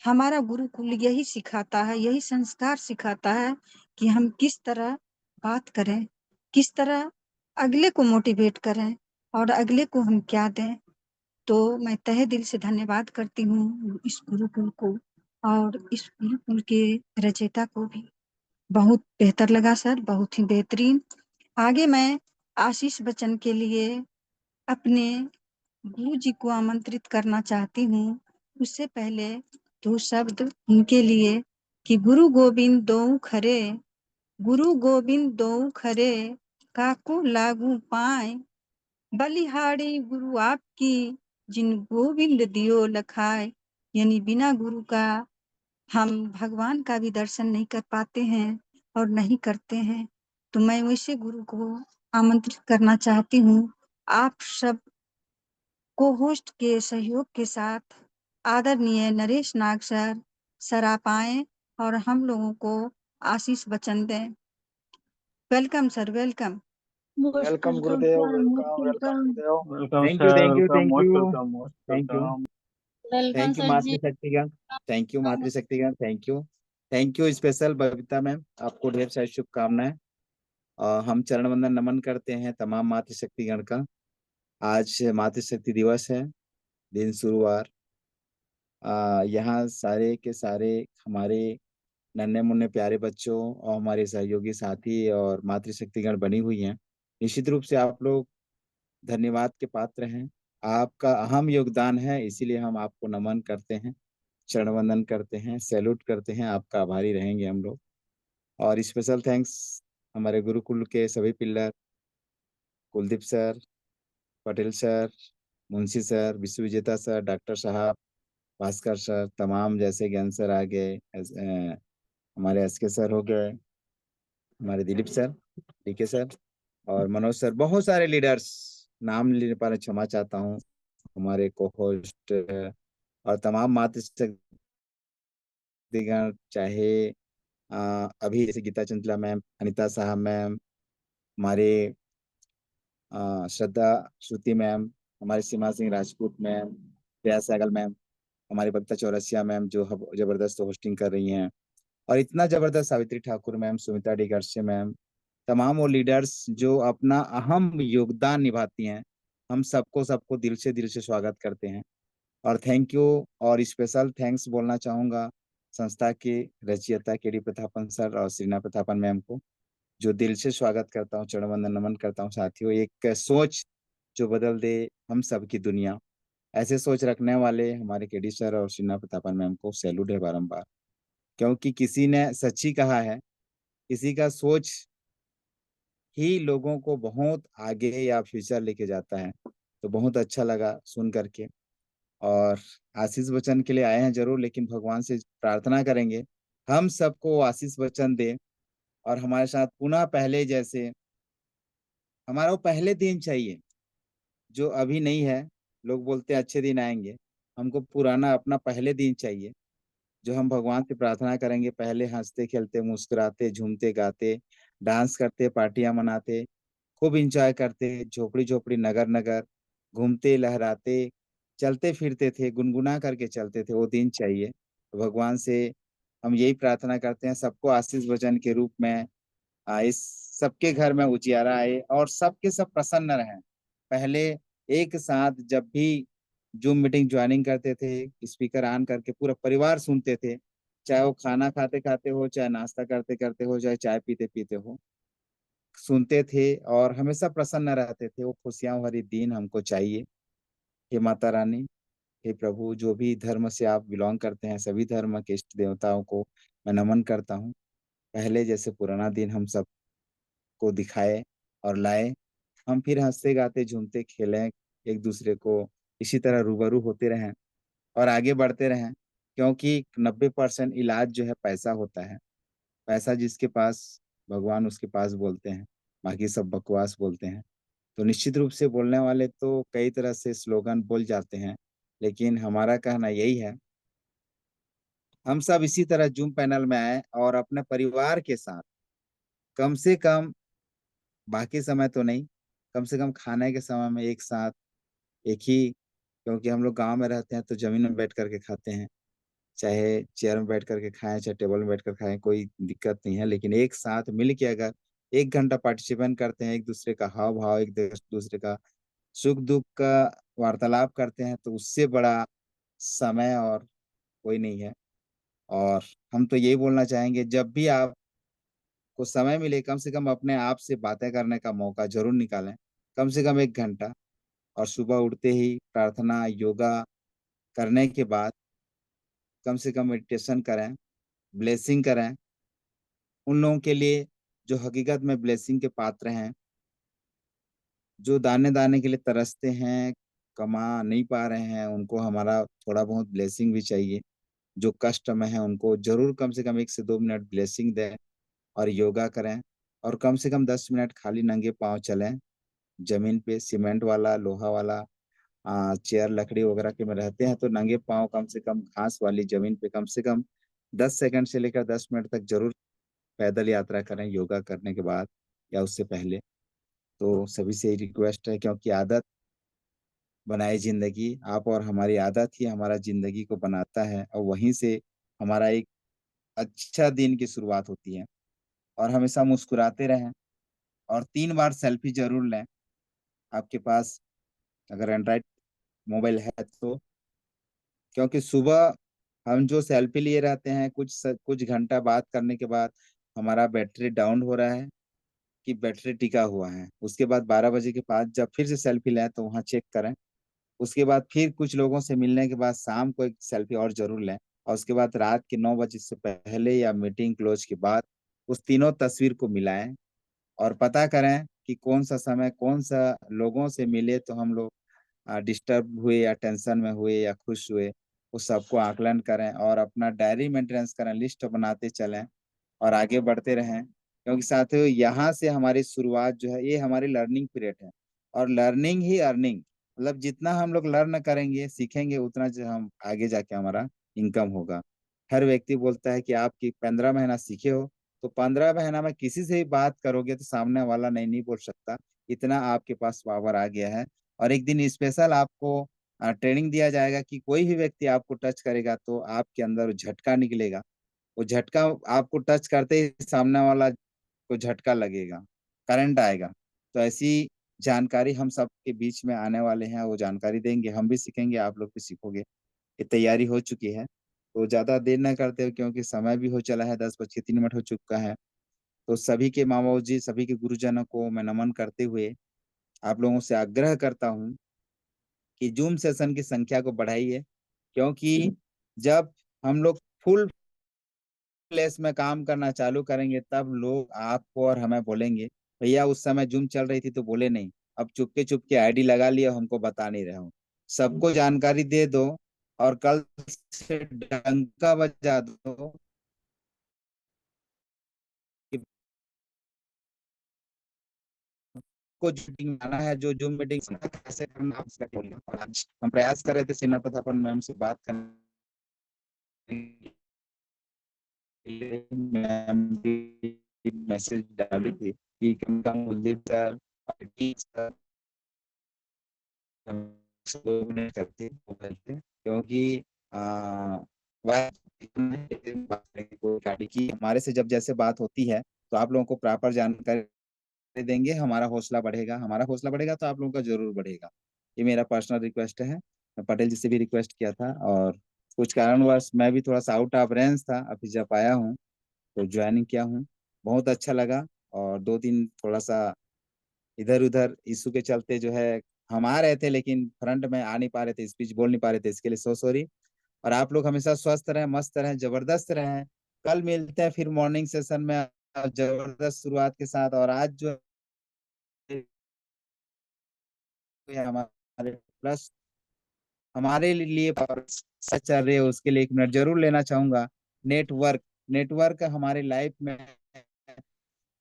हमारा गुरुकुल यही सिखाता है, यही संस्कार सिखाता है कि हम किस तरह बात करें, किस तरह अगले को मोटिवेट करें और अगले को हम क्या दें। तो मैं तहे दिल से धन्यवाद करती हूँ इस गुरुकुल को और इस गुरुकुल के रचयिता को भी। बहुत बेहतर लगा सर, बहुत ही बेहतरीन। आगे मैं आशीष बच्चन के लिए अपने गुरु जी को आमंत्रित करना चाहती हूँ। उससे पहले दो शब्द उनके लिए कि गुरु गोविंद दोऊ खरे, गुरु गोविंद दो खरे, काको लागू पाए, बलिहारी गुरु आपकी, जिन गोविंद दियो लखाए। यानी बिना गुरु का हम भगवान का भी दर्शन नहीं कर पाते हैं और नहीं करते हैं। तो मैं वैसे गुरु को आमंत्रित करना चाहती हूँ, आप सब को होस्ट के सहयोग के साथ आदरणीय नरेश नाग सर आप आए और हम लोगों को आशीष वचन दें। Welcome sir, welcome. वेलकम गुरुदेव, वेलकम वेलकम गुरुदेव। Welcome thank you sir, thank you welcome, thank most you welcome, most thank you welcome. Welcome thank you sir जी। मातृशक्तिगण, थैंक यू मातृशक्तिगण, thank you special Babita ma'am, आपको ढेर सारी शुभकामनाएं। हम चरण वंदन नमन करते हैं तमाम मातृशक्तिगण का। आज मातृशक्ति दिवस है, दिन शुरुआर। यहाँ सारे के सारे हमारे नन्हे मुन्ने प्यारे बच्चों और हमारे सहयोगी साथी और मातृशक्तिगण बनी हुई हैं। निश्चित रूप से आप लोग धन्यवाद के पात्र हैं। आपका अहम योगदान है, इसीलिए हम आपको नमन करते हैं, चरण वंदन करते हैं, सैल्यूट करते हैं। आपका आभारी रहेंगे हम लोग। और स्पेशल थैंक्स हमारे गुरुकुल के सभी pillar, Kuldeep sir, Patel sir, Munshi sir, विश्व विजेता सर, डॉक्टर साहब, भास्कर सर, तमाम जैसे ज्ञान सर आ गए, हमारे एसके सर हो गए, हमारे दिलीप सर, डीके सर और मनोज सर, बहुत सारे लीडर्स, नाम नहीं ले पा रहे, क्षमा चाहता हूँ। हमारे को होस्ट और तमाम मातृशक्तिगण, चाहे अभी जैसे गीता चंचला मैम, अनिता साहब मैम, हमारे श्रद्धा श्रुति मैम, हमारे सीमा सिंह राजपूत मैम, प्रिया सहगल मैम, हमारी बबीता चौरसिया मैम जो जबरदस्त होस्टिंग कर रही हैं, और इतना जबरदस्त Savitri Thakur ma'am, Sumita Digarse ma'am, तमाम वो लीडर्स जो अपना अहम योगदान निभाती हैं। हम सबको सबको दिल से स्वागत करते हैं और थैंक यू। और स्पेशल थैंक्स बोलना चाहूंगा संस्था के रचयिता के डी प्रतापन सर और श्रीना प्रतापन मैम को, जो दिल से स्वागत करता हूँ, चरण वंदन नमन करता हूँ। साथियों, एक सोच जो बदल दे हम सब की दुनिया, ऐसे सोच रखने वाले हमारे केडी सर और श्रीना प्रतापन मैम को सैल्यूट है बारंबार। क्योंकि किसी ने सच ही कहा है, किसी का सोच ही लोगों को बहुत आगे या फ्यूचर लेके जाता है। तो बहुत अच्छा लगा सुन करके। और आशीष वचन के लिए आए हैं जरूर, लेकिन भगवान से प्रार्थना करेंगे हम सबको आशीष वचन दे और हमारे साथ पुनः पहले जैसे, हमारा वो पहले दिन चाहिए जो अभी नहीं है। लोग बोलते हैं अच्छे दिन आएंगे, हमको पुराना अपना पहले दिन चाहिए, जो हम भगवान से प्रार्थना करेंगे पहले हंसते खेलते मुस्कुराते झूमते गाते डांस करते पार्टियां मनाते खूब इंजॉय करते, झोपड़ी झोपड़ी नगर नगर घूमते लहराते चलते फिरते थे, गुनगुना करके चलते थे, वो दिन चाहिए। तो भगवान से हम यही प्रार्थना करते हैं सबको आशीष वचन के रूप में इस सबके घर में उजियारा आए और सबके सब प्रसन्न रहें। पहले एक साथ जब भी जूम मीटिंग ज्वाइनिंग करते थे, स्पीकर ऑन करके पूरा परिवार सुनते थे, चाहे वो खाना खाते खाते हो, चाहे नाश्ता करते करते हो, चाहे चाय पीते पीते हो, सुनते थे और हमेशा प्रसन्न रहते थे। वो खुशियां भरी दिन हमको चाहिए। हे माता रानी, हे प्रभु, जो भी धर्म से आप बिलोंग करते हैं सभी धर्म के इष्ट देवताओं को मैं नमन करता हूँ। पहले जैसे पुराना दिन हम सबको दिखाए और लाए, हम फिर हंसते गाते झूमते खेलें, एक दूसरे को इसी तरह रूबरू होते रहें और आगे बढ़ते रहें। क्योंकि 90% इलाज जो है पैसा होता है। पैसा जिसके पास, भगवान उसके पास बोलते हैं, बाकी सब बकवास बोलते हैं। तो निश्चित रूप से बोलने वाले तो कई तरह से स्लोगन बोल जाते हैं, लेकिन हमारा कहना यही है, हम सब इसी तरह जूम पैनल में आए और अपने परिवार के साथ कम से कम, बाकी समय तो नहीं, कम से कम खाने के समय में एक साथ एक ही, क्योंकि हम लोग गांव में रहते हैं तो जमीन में बैठ करके खाते हैं, चाहे चेयर में बैठ करके खाएं चाहे टेबल में बैठ कर खाएं, कोई दिक्कत नहीं है। लेकिन एक साथ मिल के अगर 1 घंटा पार्टिसिपेट करते हैं, एक दूसरे का हाव भाव, एक दूसरे का सुख दुख का वार्तालाप करते हैं, तो उससे बड़ा समय और कोई नहीं है। और हम तो यही बोलना चाहेंगे, जब भी आपको समय मिले कम से कम अपने आप से बातें करने का मौका जरूर निकालें, कम से कम 1 घंटा। और सुबह उठते ही प्रार्थना योगा करने के बाद कम से कम मेडिटेशन करें, ब्लेसिंग करें उन लोगों के लिए जो हकीकत में ब्लेसिंग के पात्र हैं, जो दाने दाने के लिए तरसते हैं, कमा नहीं पा रहे हैं, उनको हमारा थोड़ा बहुत ब्लेसिंग भी चाहिए। जो कष्ट में है उनको जरूर कम से कम 1 से 2 मिनट ब्लेसिंग दें और योगा करें, और कम से कम 10 मिनट खाली नंगे पाँव चलें। जमीन पे सीमेंट वाला, लोहा वाला चेयर लकड़ी वगैरह के में रहते हैं तो नंगे पाँव कम से कम घास वाली जमीन पे कम से कम 10 सेकंड से लेकर 10 मिनट तक जरूर पैदल यात्रा करें योगा करने के बाद या उससे पहले। तो सभी से रिक्वेस्ट है, क्योंकि आदत बनाए जिंदगी, आप और हमारी आदत ही हमारा जिंदगी को बनाता है, और वहीं से हमारा एक अच्छा दिन की शुरुआत होती है। और हमेशा मुस्कुराते रहें, और 3 बार सेल्फी जरूर लें। आपके पास अगर एंड्रॉइड मोबाइल है तो, क्योंकि सुबह हम जो सेल्फी लिए रहते हैं कुछ घंटा बात करने के बाद हमारा बैटरी डाउन हो रहा है कि बैटरी टिका हुआ है। उसके बाद 12 बजे के बाद जब फिर से सेल्फी लें तो वहाँ चेक करें। उसके बाद फिर कुछ लोगों से मिलने के बाद शाम को एक सेल्फी और जरूर लें, और उसके बाद रात के 9 बजे से पहले या मीटिंग क्लोज के बाद उस तीनों तस्वीर को मिलाएं और पता करें कि कौन सा समय कौन सा लोगों से मिले तो हम लोग डिस्टर्ब हुए या टेंशन में हुए या खुश हुए, उस सबको आकलन करें और अपना डायरी मेंटेनेंस करें, लिस्ट बनाते चलें और आगे बढ़ते रहें। क्योंकि साथियों यहाँ से हमारी शुरुआत जो है, ये हमारी लर्निंग पीरियड है, और लर्निंग ही अर्निंग, मतलब जितना हम लोग लर्न करेंगे सीखेंगे उतना जो हम आगे जाके हमारा इनकम होगा। हर व्यक्ति बोलता है कि आपकी 15 महीना सीखे हो, तो 15 महीना में किसी से भी बात करोगे तो सामने वाला नहीं बोल सकता, इतना आपके पास पावर आ गया है। और एक दिन स्पेशल आपको ट्रेनिंग दिया जाएगा कि कोई भी व्यक्ति आपको टच करेगा तो आपके अंदर झटका निकलेगा। वो झटका आपको टच करते ही सामने वाला को झटका लगेगा, करंट आएगा। तो ऐसी जानकारी हम सबके बीच में आने वाले हैं, वो जानकारी देंगे, हम भी सीखेंगे, आप लोग भी सीखोगे। ये तैयारी हो चुकी है, तो ज्यादा देर न करते हुए, क्योंकि समय भी हो चला है, 10:03 हो चुका है। तो सभी के माँ बाबू जी, सभी के गुरुजनों को मैं नमन करते हुए आप लोगों से आग्रह करता हूँ कि जूम सेशन की संख्या को बढ़ाइए, क्योंकि जब हम लोग फुल प्लेस में काम करना चालू करेंगे तब लोग आपको और हमें बोलेंगे, भैया उस समय जूम चल रही थी तो बोले नहीं, अब चुपके चुपके आईडी लगा लिया, हमको बता नहीं रहे हो। सबको जानकारी दे दो और कल से डंका बजा दो कि को मीटिंग आना है, जो जूम मीटिंग कैसे करना है उसका बोलिए। और आज हम प्रयास कर रहे थे सेना प्रतापन मैम से बात करने, मैम मैसेज डाली थी कि कम कम कुलदीप सर सर 2 मिनट करते मोबाइल पे, क्योंकि वह गाड़ी की हमारे से जब जैसे बात होती है तो आप लोगों को प्रॉपर जानकारी देंगे, हमारा हौसला बढ़ेगा, हमारा हौसला बढ़ेगा तो आप लोगों का जरूर बढ़ेगा। ये मेरा पर्सनल रिक्वेस्ट है। मैं पटेल जी से भी रिक्वेस्ट किया था, और कुछ कारणवश मैं भी थोड़ा सा आउट ऑफ रेंज था, अभी जब आया हूँ तो ज्वाइनिंग किया हूँ। बहुत अच्छा लगा, और 2 दिन थोड़ा सा इधर उधर इशू के चलते जो है हम आ रहे थे लेकिन फ्रंट में आ नहीं पा रहे थे, स्पीच बोल नहीं पा रहे थे, इसके लिए सो सॉरी। और आप लोग हमेशा स्वस्थ रहें, मस्त रहें, जबरदस्त रहें। कल मिलते हैं फिर मॉर्निंग सेशन में जबरदस्त शुरुआत के साथ। और आज जो है हमारे प्लस हमारे लिए सच चल रही है, उसके लिए 1 मिनट जरूर लेना चाहूंगा। नेटवर्क, नेटवर्क हमारी लाइफ में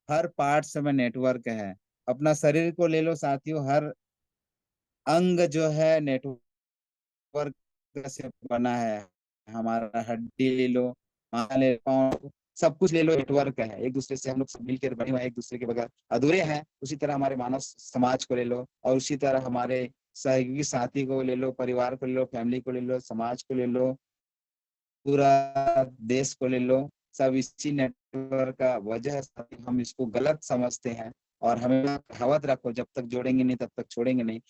हर पार्ट्स में नेटवर्क है। अपना शरीर को ले लो साथियों, हर अंग जो है नेटवर्क से बना है। हमारा हड्डी ले लो, ले पाँव, सब कुछ ले लो, नेटवर्क है। एक दूसरे से हम लोग सब मिलकर बने हुए हैं, एक दूसरे के बगैर अधूरे हैं। उसी तरह हमारे मानव समाज को ले लो, और उसी तरह हमारे सहयोगी साथी को ले लो, परिवार को ले लो, फैमिली को ले लो, समाज को ले लो, पूरा देश को ले लो। सब इसी नेटवर्क का वजह है, हम इसको गलत समझते हैं। और हमें कहावत रखो, जब तक जोड़ेंगे नहीं तब तक छोड़ेंगे नहीं।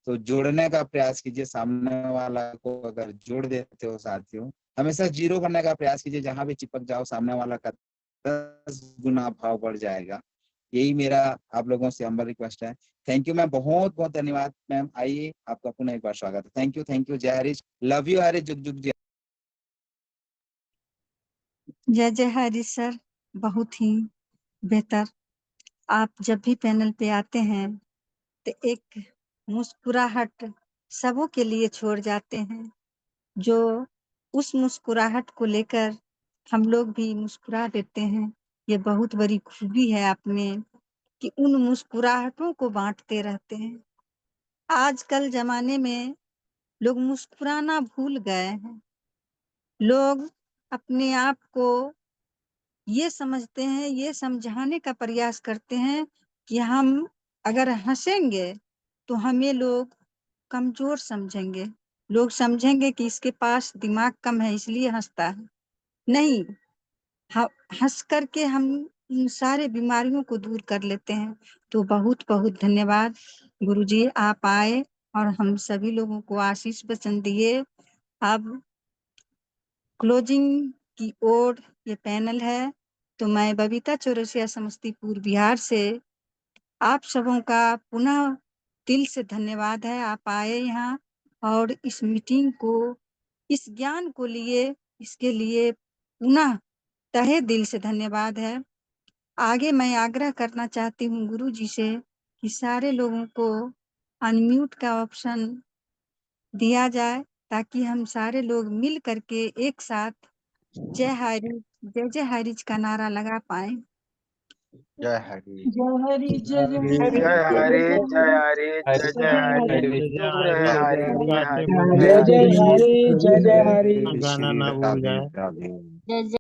तो जोड़ने का प्रयास कीजिए, सामने वाला को अगर जोड़ देते हो साथियों, हमेशा जीरो करने का प्रयास कीजिए, जहां भी चिपक जाओ सामने वाला का 10 गुना भाव बढ़ जाएगा। यही मेरा आप लोगों से हम्बल रिक्वेस्ट है। थैंक यू मैम, बहुत बहुत धन्यवाद मैम। आइए, आपका पुनः एक बार स्वागत है। थैंक यू, जय हरीश, लव यू हरीश, जुग जुग जय। जय जय हरी सर, बहुत ही बेहतर। आप जब भी पैनल पे आते हैं तो एक मुस्कुराहट सबों के लिए छोड़ जाते हैं, जो उस मुस्कुराहट को लेकर हम लोग भी मुस्कुरा देते हैं। ये बहुत बड़ी खूबी है आप में कि उन मुस्कुराहटों को बाँटते रहते हैं। आजकल ज़माने में लोग मुस्कुराना भूल गए हैं। लोग अपने आप को ये समझते हैं, ये समझाने का प्रयास करते हैं कि हम अगर हँसेंगे, तो हमें लोग कमज़ोर समझेंगे। लोग समझेंगे कि इसके पास दिमाग कम है इसलिए हँसता है। नहीं, ह हँस कर के हम उन सारे बीमारियों को दूर कर लेते हैं। तो बहुत-बहुत धन्यवाद गुरुजी, आप आए और हम सभी लोगों को आशीष वचन दिए। अब क्लोजिंग की ओर ये पैनल है, तो मैं बबीता चौरसिया समस्तीपुर बिहार से आप सबों का पुनः दिल से धन्यवाद है। आप आए यहाँ और इस मीटिंग को, इस ज्ञान को लिए, इसके लिए पुनः तहे दिल से धन्यवाद है। आगे मैं आग्रह करना चाहती हूँ गुरुजी से कि सारे लोगों को अनम्यूट का ऑप्शन दिया जाए, ताकि हम सारे लोग मिल करके एक साथ जय हरि, जय जय हरिज का नारा लगा पाएँ। जय हरि जय हरि जय जय हरि हरि जय जय हरि जय जय हरि हरि जय जय जय जय हरि हरि शुभ रहे हरि जय हरि जय जय हरि जय जय हरि गाना ना भूल जाए। जय जय